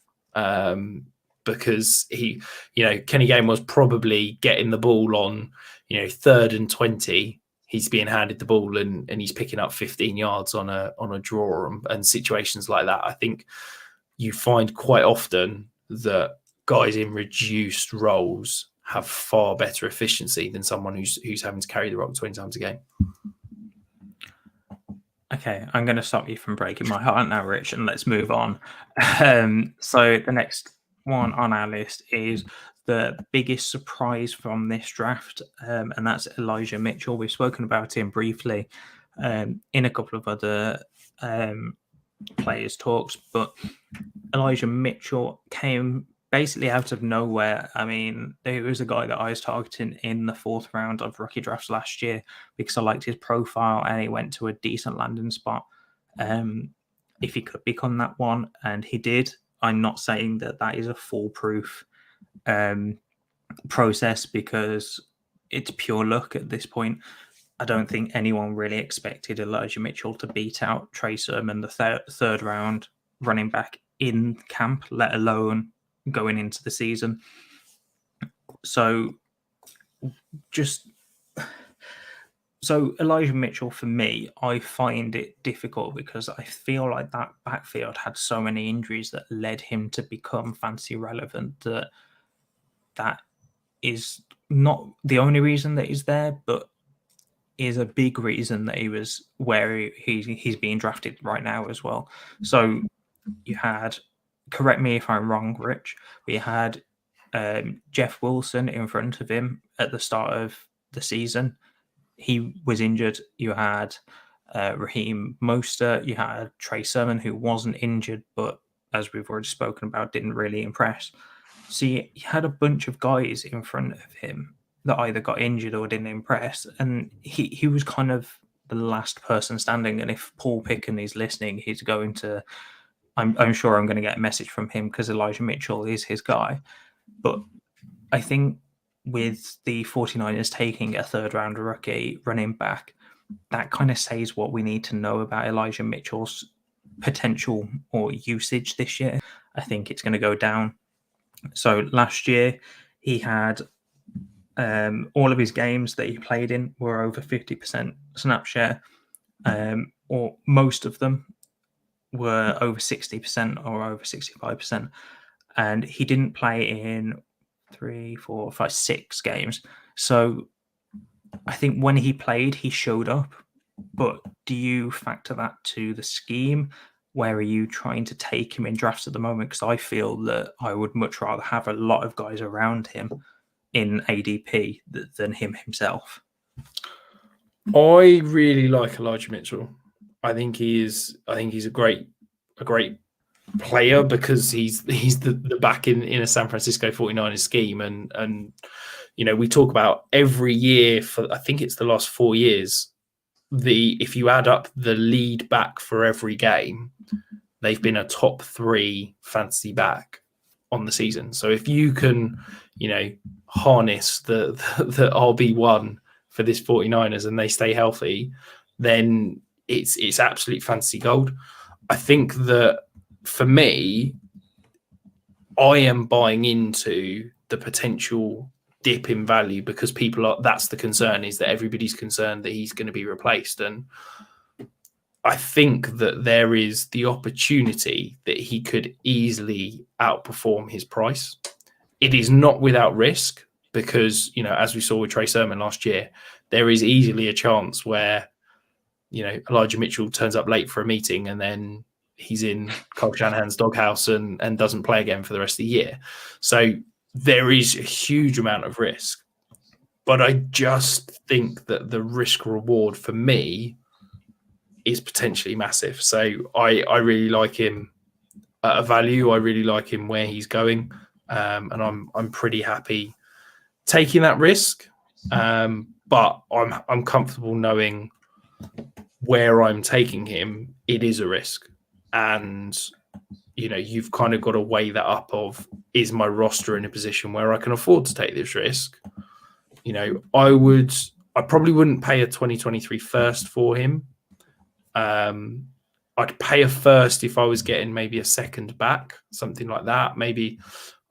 because Kenny Gainwell was probably getting the ball on 3rd and 20. He's being handed the ball and he's picking up 15 yards on a draw and situations like that. I think you find quite often that guys in reduced roles have far better efficiency than someone who's having to carry the rock 20 times a game. Okay, I'm going to stop you from breaking my heart now, Rich, and let's move on. So the next one on our list is the biggest surprise from this draft, and that's Elijah Mitchell. We've spoken about him briefly in a couple of other players' talks, but Elijah Mitchell came basically out of nowhere. I mean, there was a guy that I was targeting in the 4th round of rookie drafts last year because I liked his profile and he went to a decent landing spot. If he could become that one, and he did. I'm not saying that is a foolproof process because it's pure luck at this point. I don't think anyone really expected Elijah Mitchell to beat out Trey Sermon, the third round running back in camp, let alone going into the season. So Elijah Mitchell, for me, I find it difficult because I feel like that backfield had so many injuries that led him to become fantasy relevant, that is not the only reason that he's there, but is a big reason that he was where he's being drafted right now as well. So you had, correct me if I'm wrong, Rich, we had Jeff Wilson in front of him at the start of the season. He was injured. You had Raheem Mostert. You had Trey Sermon, who wasn't injured, but as we've already spoken about, didn't really impress. So you had a bunch of guys in front of him that either got injured or didn't impress. And he was kind of the last person standing. And if Paul Picken is listening, he's going to... I'm sure I'm going to get a message from him because Elijah Mitchell is his guy. But I think with the 49ers taking a 3rd round rookie running back, that kind of says what we need to know about Elijah Mitchell's potential or usage this year. I think it's going to go down. So last year he had all of his games that he played in were over 50% snap share, or most of them were over 60% or over 65%. And he didn't play in 3, 4, 5, 6 games. So I think when he played, he showed up. But do you factor that to the scheme? where are you trying to take him in drafts at the moment? Because I feel that I would much rather have a lot of guys around him in ADP than him himself. I really like Elijah Mitchell. I think he's a great player because he's the back in a San Francisco 49ers scheme, and we talk about every year for, I think it's the last 4 years, if you add up the lead back for every game, they've been a top 3 fantasy back on the season. So if you can, harness the RB1 for this 49ers and they stay healthy, then it's absolute fantasy gold. I think that for me, I am buying into the potential dip in value because that's the concern, is that everybody's concerned that he's going to be replaced. And I think that there is the opportunity that he could easily outperform his price. It is not without risk because, as we saw with Trey Sermon last year, there is easily a chance where, Elijah Mitchell turns up late for a meeting and then he's in Kyle Shanahan's doghouse and doesn't play again for the rest of the year. So there is a huge amount of risk. But I just think that the risk reward for me is potentially massive. So I really like him at a value. I really like him where he's going. And I'm pretty happy taking that risk. But I'm comfortable knowing where I'm taking him, it is a risk. And, you've kind of got to weigh that up of, is my roster in a position where I can afford to take this risk? I probably wouldn't pay a 2023 first for him. I'd pay a first if I was getting maybe a second back, something like that. Maybe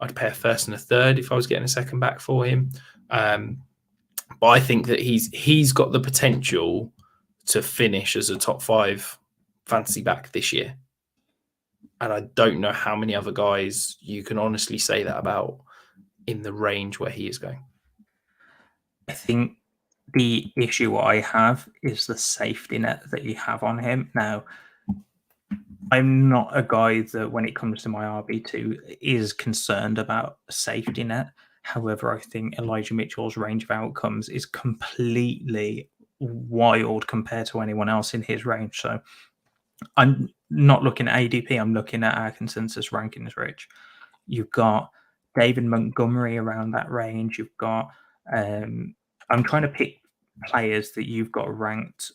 I'd pay a first and a third if I was getting a second back for him. But I think that he's got the potential to finish as a top 5 fantasy back this year. And I don't know how many other guys you can honestly say that about in the range where he is going. I think the issue I have is the safety net that you have on him. Now, I'm not a guy that when it comes to my RB2 is concerned about a safety net. However, I think Elijah Mitchell's range of outcomes is completely wild compared to anyone else in his range. So I'm not looking at ADP, I'm looking at our consensus rankings, Rich. You've got David Montgomery around that range. You've got, I'm trying to pick players that you've got ranked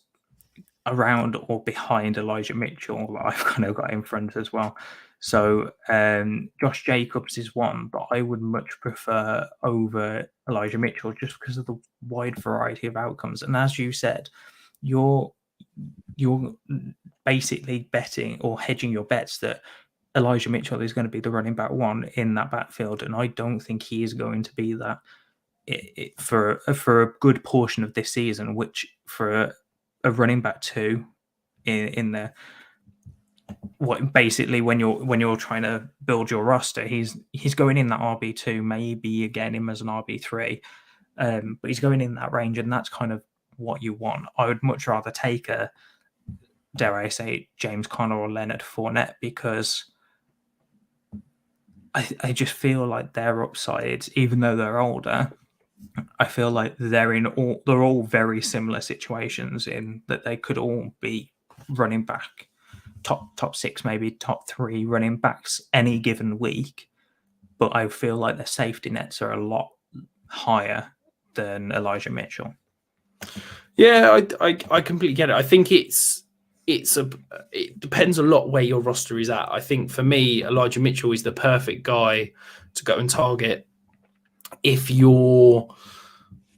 around or behind Elijah Mitchell that I've kind of got in front as well. So Josh Jacobs is one, but I would much prefer over Elijah Mitchell just because of the wide variety of outcomes. And as you said, you're basically betting or hedging your bets that Elijah Mitchell is going to be the running back 1 in that backfield, and I don't think he is going to be that for a good portion of this season. Which for a running back 2 in there, what basically when you're trying to build your roster, he's going in that RB2. Maybe you get him as an RB3, but he's going in that range, and that's kind of what you want. I would much rather take a, dare I say, James Conner or Leonard Fournette, because I just feel like their upsides, even though they're older, I feel like they're all very similar situations in that they could all be running back top 6, maybe top 3 running backs any given week. But I feel like their safety nets are a lot higher than Elijah Mitchell. Yeah, I completely get it. I think it depends a lot where your roster is at. I think for me, Elijah Mitchell is the perfect guy to go and target if you're,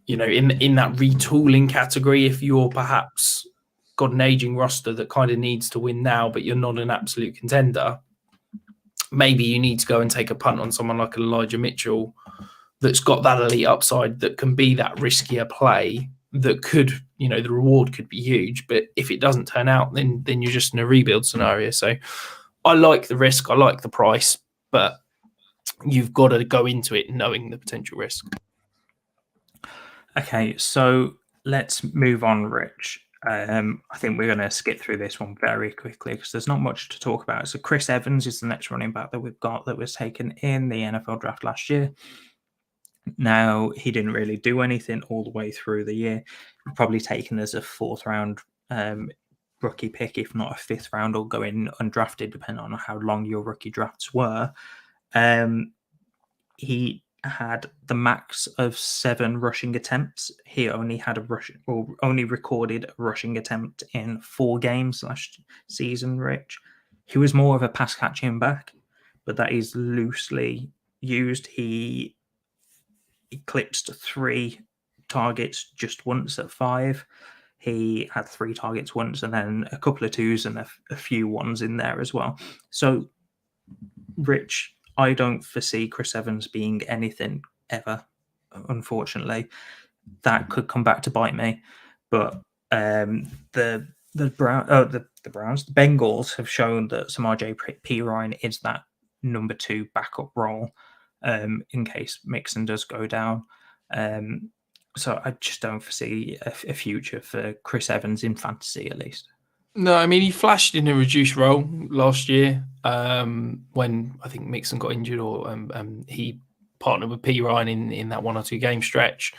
in that retooling category. If you're perhaps got an aging roster that kind of needs to win now, but you're not an absolute contender, maybe you need to go and take a punt on someone like Elijah Mitchell that's got that elite upside that can be that riskier play that could, the reward could be huge. But if it doesn't turn out, then you're just in a rebuild scenario. So I like the risk, I like the price, but you've got to go into it knowing the potential risk. Okay, so let's move on, Rich. I think we're going to skip through this one very quickly because there's not much to talk about. So Chris Evans is the next running back that we've got that was taken in the NFL draft last year. Now, he didn't really do anything all the way through the year. Probably taken as a 4th round rookie pick, if not a 5th round, or going undrafted, depending on how long your rookie drafts were. He had the max of 7 rushing attempts. He only had only recorded a rushing attempt in 4 games last season, Rich. He was more of a pass catching back, but that is loosely used. He eclipsed 3 targets just once at 5. He had 3 targets once and then a couple of 2s and a few 1s in there as well. So, Rich, I don't foresee Chris Evans being anything ever, unfortunately. That could come back to bite me. But the Bengals have shown that Samaje Perine is that number 2 backup role in case Mixon does go down. So I just don't foresee a future for Chris Evans in fantasy, at least. No, I mean, he flashed in a reduced role last year when I think Mixon got injured, or he partnered with Perine in that 1 or 2 game stretch.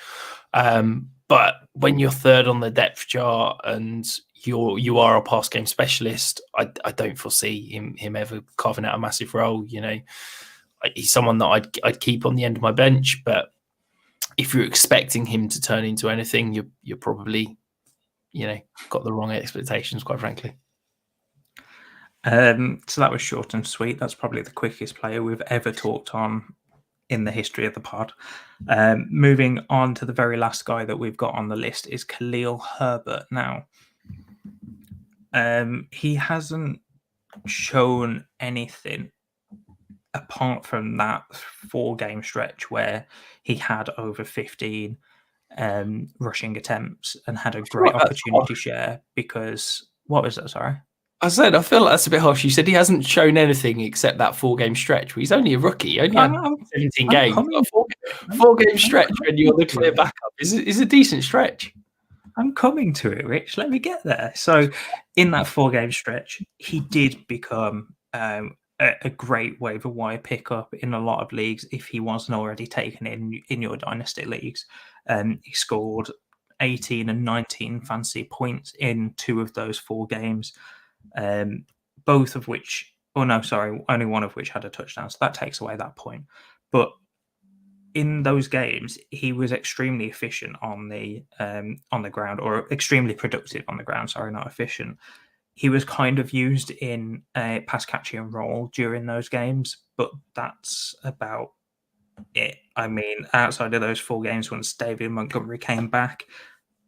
But when you're 3rd on the depth chart and you are a pass game specialist, I don't foresee him ever carving out a massive role. You know, he's someone that I'd keep on the end of my bench, but if you're expecting him to turn into anything, you're probably, got the wrong expectations, quite frankly. So that was short and sweet. That's probably the quickest player we've ever talked on in the history of the pod. Moving on to the very last guy that we've got on the list is Khalil Herbert. Now, he hasn't shown anything apart from that 4-game stretch where he had over 15 rushing attempts and had a great opportunity share because... What was that, sorry? I said, I feel like that's a bit harsh. You said he hasn't shown anything except that 4-game stretch. Well, he's only a rookie. He only had 17 games. A 4-game stretch when you're the clear backup is a decent stretch. I'm coming to it, Rich. Let me get there. So in that 4-game stretch, he did become a great waiver wire pickup in a lot of leagues if he wasn't already taken in your dynasty leagues. He scored 18 and 19 fantasy points in 2 of those 4 games, both of which, only one of which had a touchdown. So that takes away that point. But in those games, he was extremely efficient on the ground, or extremely productive on the ground. Sorry, not efficient. He was kind of used in a pass catching role during those games, but that's about it. I mean, outside of those 4 games, once David Montgomery came back,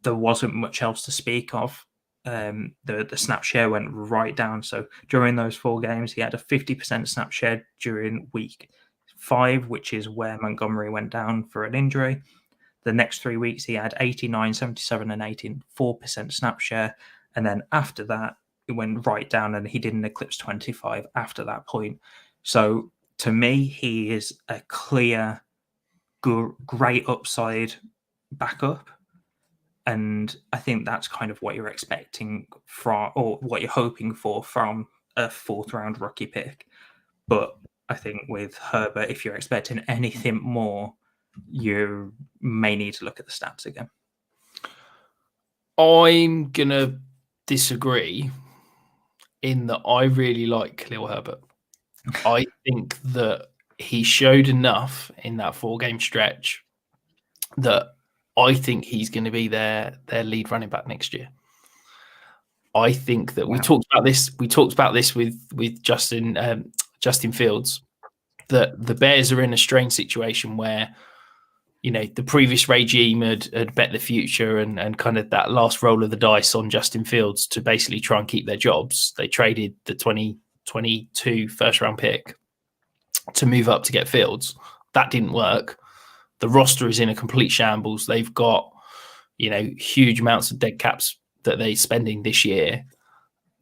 there wasn't much else to speak of. The snap share went right down. So during those 4 games, he had a 50% snap share during week 5, which is where Montgomery went down for an injury. The next 3 weeks, he had 89, 77, and 84% snap share. And then after that, it went right down and he didn't eclipse 25 after that point. So to me, he is a clear, great upside backup. And I think that's kind of what you're expecting from, or what you're hoping for from a 4th round rookie pick. But I think with Herbert, if you're expecting anything more, you may need to look at the stats again. I'm going to disagree in that I really like Khalil Herbert. I think that he showed enough in that 4-game stretch that I think he's going to be their lead running back next year. I think that we talked about this with Justin Fields, that the Bears are in a strange situation where, the previous regime had bet the future and kind of that last roll of the dice on Justin Fields to basically try and keep their jobs. They traded the 2022 first-round pick to move up to get Fields. That didn't work. The roster is in a complete shambles. They've got, huge amounts of dead caps that they're spending this year.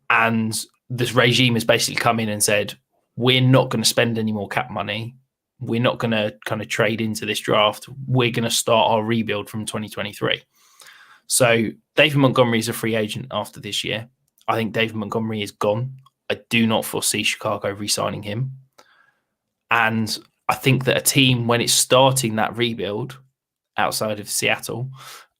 And this regime has basically come in and said, we're not going to spend any more cap money. We're not going to kind of trade into this draft. We're going to start our rebuild from 2023. So David Montgomery is a free agent after this year. I think David Montgomery is gone. I do not foresee Chicago re-signing him. And I think that a team, when it's starting that rebuild outside of Seattle,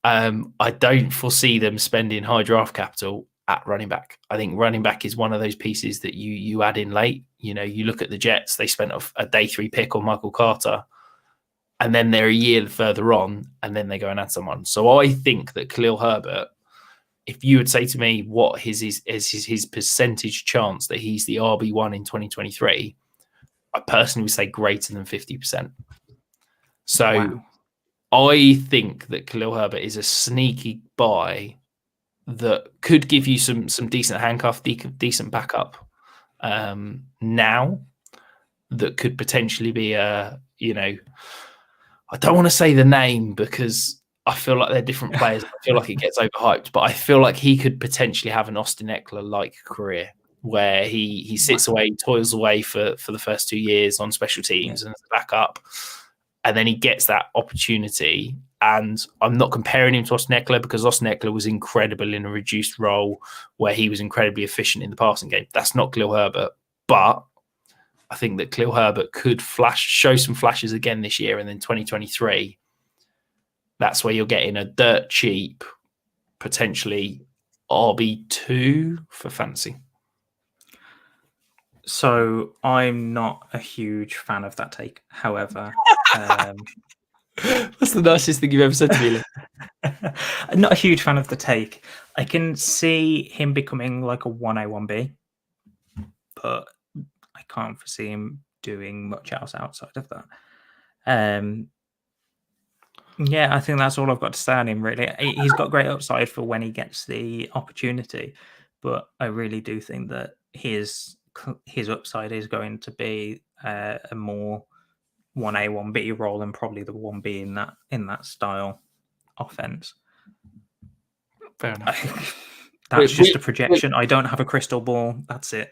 I don't foresee them spending high draft capital at running back. I think running back is one of those pieces that you add in late. You know, you look at the Jets, they spent a day 3 pick on Michael Carter, and then they're a year further on, and then they go and add someone. So I think that Khalil Herbert, if you would say to me what his percentage chance that he's the RB1 in 2023, I personally would say greater than 50%. So wow. I think that Khalil Herbert is a sneaky buy that could give you some decent handcuff, decent backup now, that could potentially be I don't want to say the name because I feel like they're different players. I feel like it gets overhyped, but I feel like he could potentially have an Austin Eckler-like career where he sits away, toils away for the first 2 years on special teams and as a backup, and then he gets that opportunity. And I'm not comparing him to Austin Eckler because Austin Eckler was incredible in a reduced role where he was incredibly efficient in the passing game. That's not Khalil Herbert, but I think that Khalil Herbert could show some flashes again this year, and then 2023, that's where you're getting a dirt cheap, potentially RB2 for fantasy. So I'm not a huge fan of that take. However, that's the nicest thing you've ever said to me. I'm not a huge fan of the take. I can see him becoming like a 1A, 1B, but I can't foresee him doing much else outside of that. Yeah, I think that's all I've got to say on him, really. He's got great upside for when he gets the opportunity, but I really do think that his upside is going to be a more 1A, 1B role than probably the 1B in that style offense. Fair enough. That's just a projection. I don't have a crystal ball. That's it.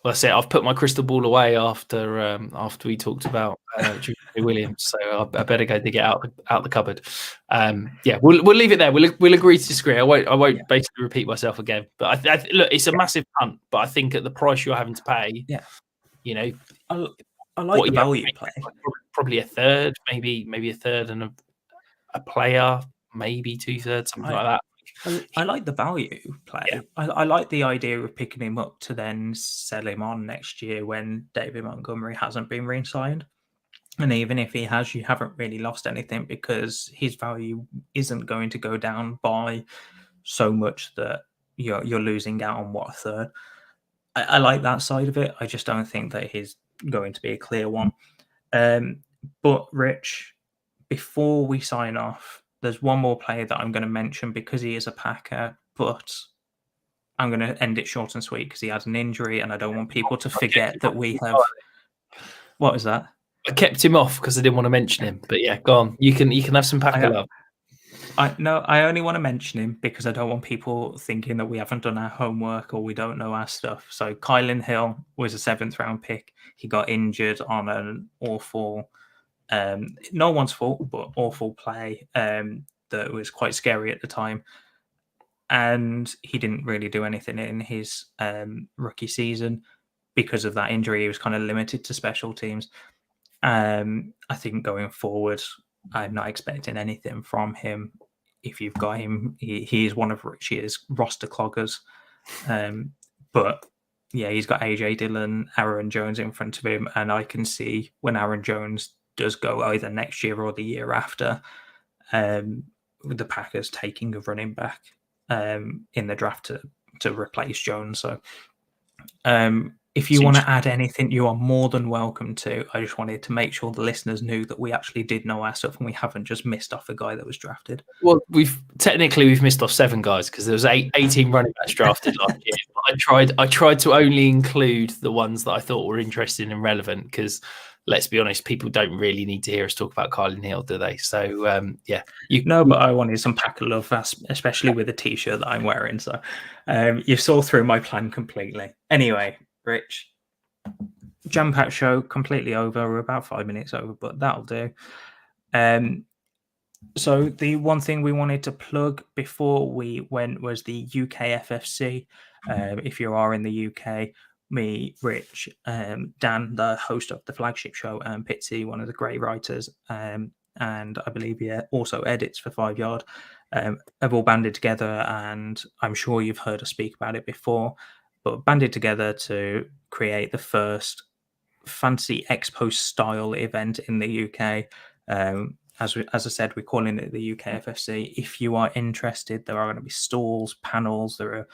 Well, that's it. I've put my crystal ball away after we talked about Julie Williams, so I better go dig it out the cupboard. We'll leave it there. We'll agree to disagree. I won't basically repeat myself again. But look, it's a massive punt. But I think at the price you're having to pay, you know, I like the value play. Probably a third, maybe a third, and a player, maybe 2/3, something like that. I like the value play. Yeah. I like the idea of picking him up to then sell him on next year when David Montgomery hasn't been re-signed. And even if he has, you haven't really lost anything because his value isn't going to go down by so much that you're losing out on a third. I like that side of it. I just don't think that he's going to be a clear one. But Rich, before we sign off, there's one more player that I'm going to mention because he is a Packer, but I'm going to end it short and sweet because he has an injury and I don't want people to forget that we have... What was that? I kept him off because I didn't want to mention him. But yeah, go on. You can have some Packer love. I only want to mention him because I don't want people thinking that we haven't done our homework or we don't know our stuff. So Kylin Hill was a 7th round pick. He got injured on an awful... no one's fault, but awful play that was quite scary at the time. And he didn't really do anything in his rookie season because of that injury. He was kind of limited to special teams. I think going forward, I'm not expecting anything from him. If you've got him, he is one of Rich's roster cloggers. But yeah, he's got AJ Dillon, Aaron Jones in front of him. And I can see when Aaron Jones does go either next year or the year after, with the Packers taking a running back in the draft to replace Jones. So if you want to add anything, you are more than welcome to. I just wanted to make sure the listeners knew that we actually did know our stuff and we haven't just missed off a guy that was drafted. Well, we've missed off 7 guys because there was 18 running backs drafted last year. But I tried to only include the ones that I thought were interesting and relevant because let's be honest, people don't really need to hear us talk about Kylin Hill, do they? So, but I wanted some Packer love, especially with the T-shirt that I'm wearing. So you saw through my plan completely. Anyway, Rich, jam-packed show, completely over. We're about 5 minutes over, but that'll do. So the one thing we wanted to plug before we went was the UK FFC. If you are in the UK, me, Rich, Dan, the host of the flagship show, and Pitsy, one of the great writers, and I believe also edits for 5 Yard, have all banded together, and I'm sure you've heard us speak about it before, but banded together to create the first fancy expo style event in the UK. As I said, we're calling it the UK FFC. If you are interested, there are going to be stalls, panels. There are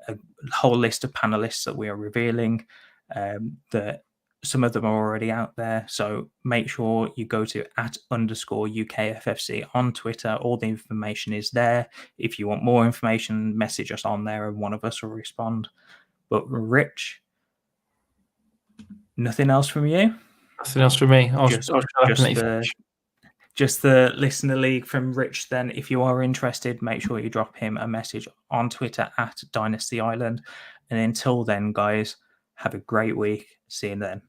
a whole list of panelists that we are revealing. That some of them are already out there. So make sure you go to @_UKFFC on Twitter. All the information is there. If you want more information, message us on there and one of us will respond. But Rich, nothing else from you? Nothing else from me. Just the listener league from Rich. Then, if you are interested, make sure you drop him a message on Twitter @Dynasty Island. And until then, guys, have a great week. See you then.